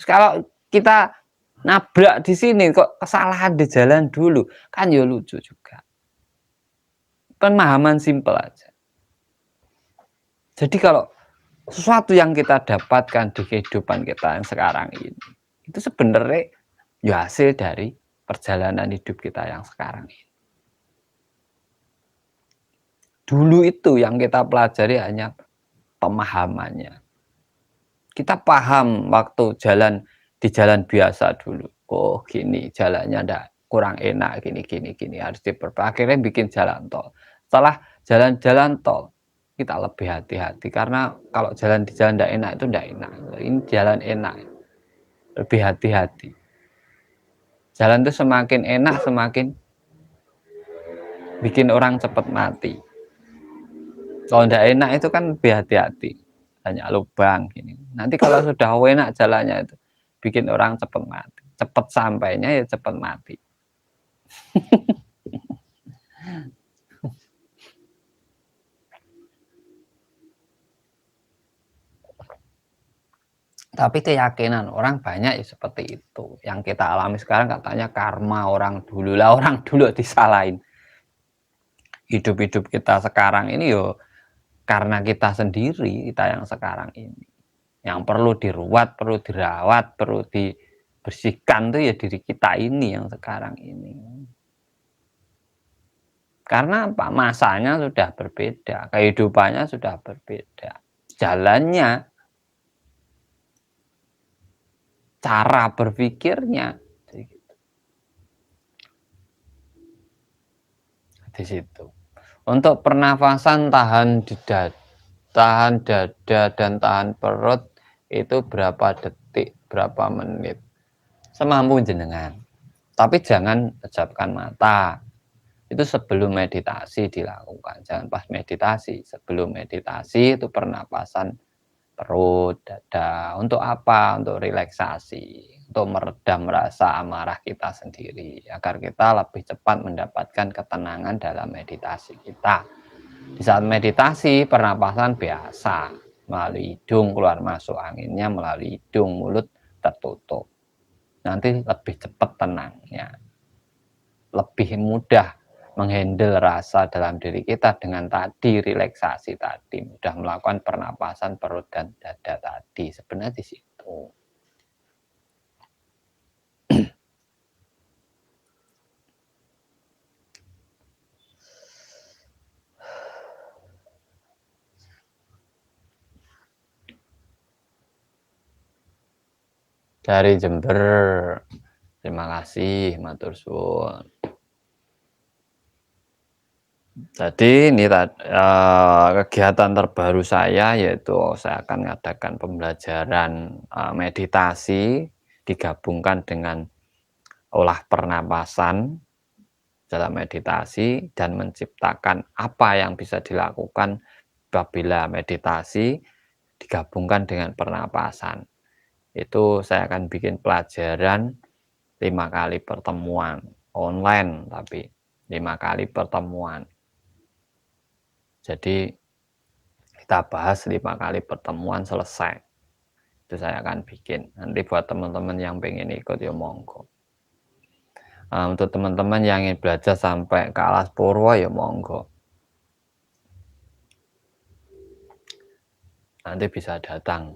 Terus kalau kita nabrak di sini kok kesalahan di jalan dulu, kan ya lucu juga. Pemahaman simpel aja. Jadi kalau sesuatu yang kita dapatkan di kehidupan kita yang sekarang ini, itu sebenarnya ya hasil dari perjalanan hidup kita yang sekarang ini. Dulu itu yang kita pelajari hanya pemahamannya. Kita paham waktu di jalan biasa dulu. Oh gini jalannya kurang enak, gini harus diperbaiki. Akhirnya bikin jalan tol. Setelah jalan tol, kita lebih hati-hati karena kalau jalan di jalan tidak enak itu tidak enak. Ini jalan enak, lebih hati-hati. Jalan itu semakin enak semakin bikin orang cepat mati. Kalau tidak enak itu kan lebih hati-hati, banyak lubang gini. Nanti kalau sudah enak jalannya itu bikin orang cepat mati, cepat sampainya ya cepat mati. Tapi keyakinan orang banyak ya seperti itu. Yang kita alami sekarang katanya karma orang dulu lah, orang dulu disalahin. Hidup-hidup kita sekarang ini yo karena kita sendiri, kita yang sekarang ini. Yang perlu diruat, perlu dirawat, perlu dibersihkan tuh ya diri kita ini yang sekarang ini. Karena apa? Masanya sudah berbeda, kehidupannya sudah berbeda, jalannya, cara berpikirnya di situ. Untuk pernafasan tahan dada dan tahan perut itu berapa detik, berapa menit, semampu jenengan. Tapi jangan pejamkan mata. Itu sebelum meditasi dilakukan, jangan pas meditasi. Sebelum meditasi itu pernapasan perut, dada. Untuk apa? Untuk relaksasi, untuk meredam rasa amarah kita sendiri, agar kita lebih cepat mendapatkan ketenangan dalam meditasi kita. Di saat meditasi, pernapasan biasa, melalui hidung, keluar masuk anginnya melalui hidung, mulut tertutup. Nanti lebih cepat tenangnya, lebih mudah menghandle rasa dalam diri kita dengan tadi relaksasi tadi, mudah melakukan pernapasan perut dan dada tadi. Sebenarnya di situ. Dari Jember, terima kasih, matur suwun. Jadi ini kegiatan terbaru saya, yaitu saya akan mengadakan pembelajaran meditasi digabungkan dengan olah pernapasan dalam meditasi dan menciptakan apa yang bisa dilakukan apabila meditasi digabungkan dengan pernapasan. Itu saya akan bikin pelajaran 5 kali pertemuan online, tapi 5 kali pertemuan. Jadi kita bahas 5 kali pertemuan selesai. Itu saya akan bikin. Nanti buat teman-teman yang pengen ikut ya monggo. Untuk teman-teman yang ingin belajar sampai ke Alas Purwo ya monggo. Nanti bisa datang.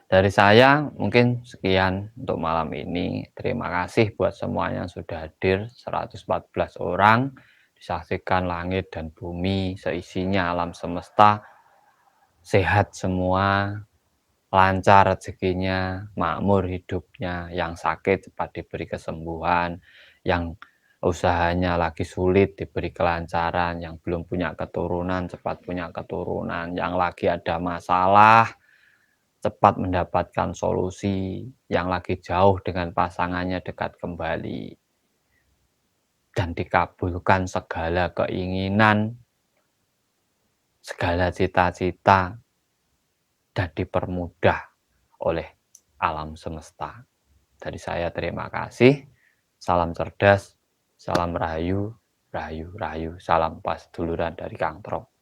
Dari saya mungkin sekian untuk malam ini. Terima kasih buat semuanya yang sudah hadir, 114 orang. Disaksikan langit dan bumi seisinya, alam semesta sehat semua, lancar rezekinya, makmur hidupnya, yang sakit cepat diberi kesembuhan, yang usahanya lagi sulit diberi kelancaran, yang belum punya keturunan cepat punya keturunan, yang lagi ada masalah cepat mendapatkan solusi, yang lagi jauh dengan pasangannya dekat kembali, dan dikabulkan segala keinginan, segala cita-cita, dan dipermudah oleh alam semesta. Dari saya terima kasih. Salam cerdas, salam rahayu, rahayu, rahayu. Salam pas duluran dari Kang Tro.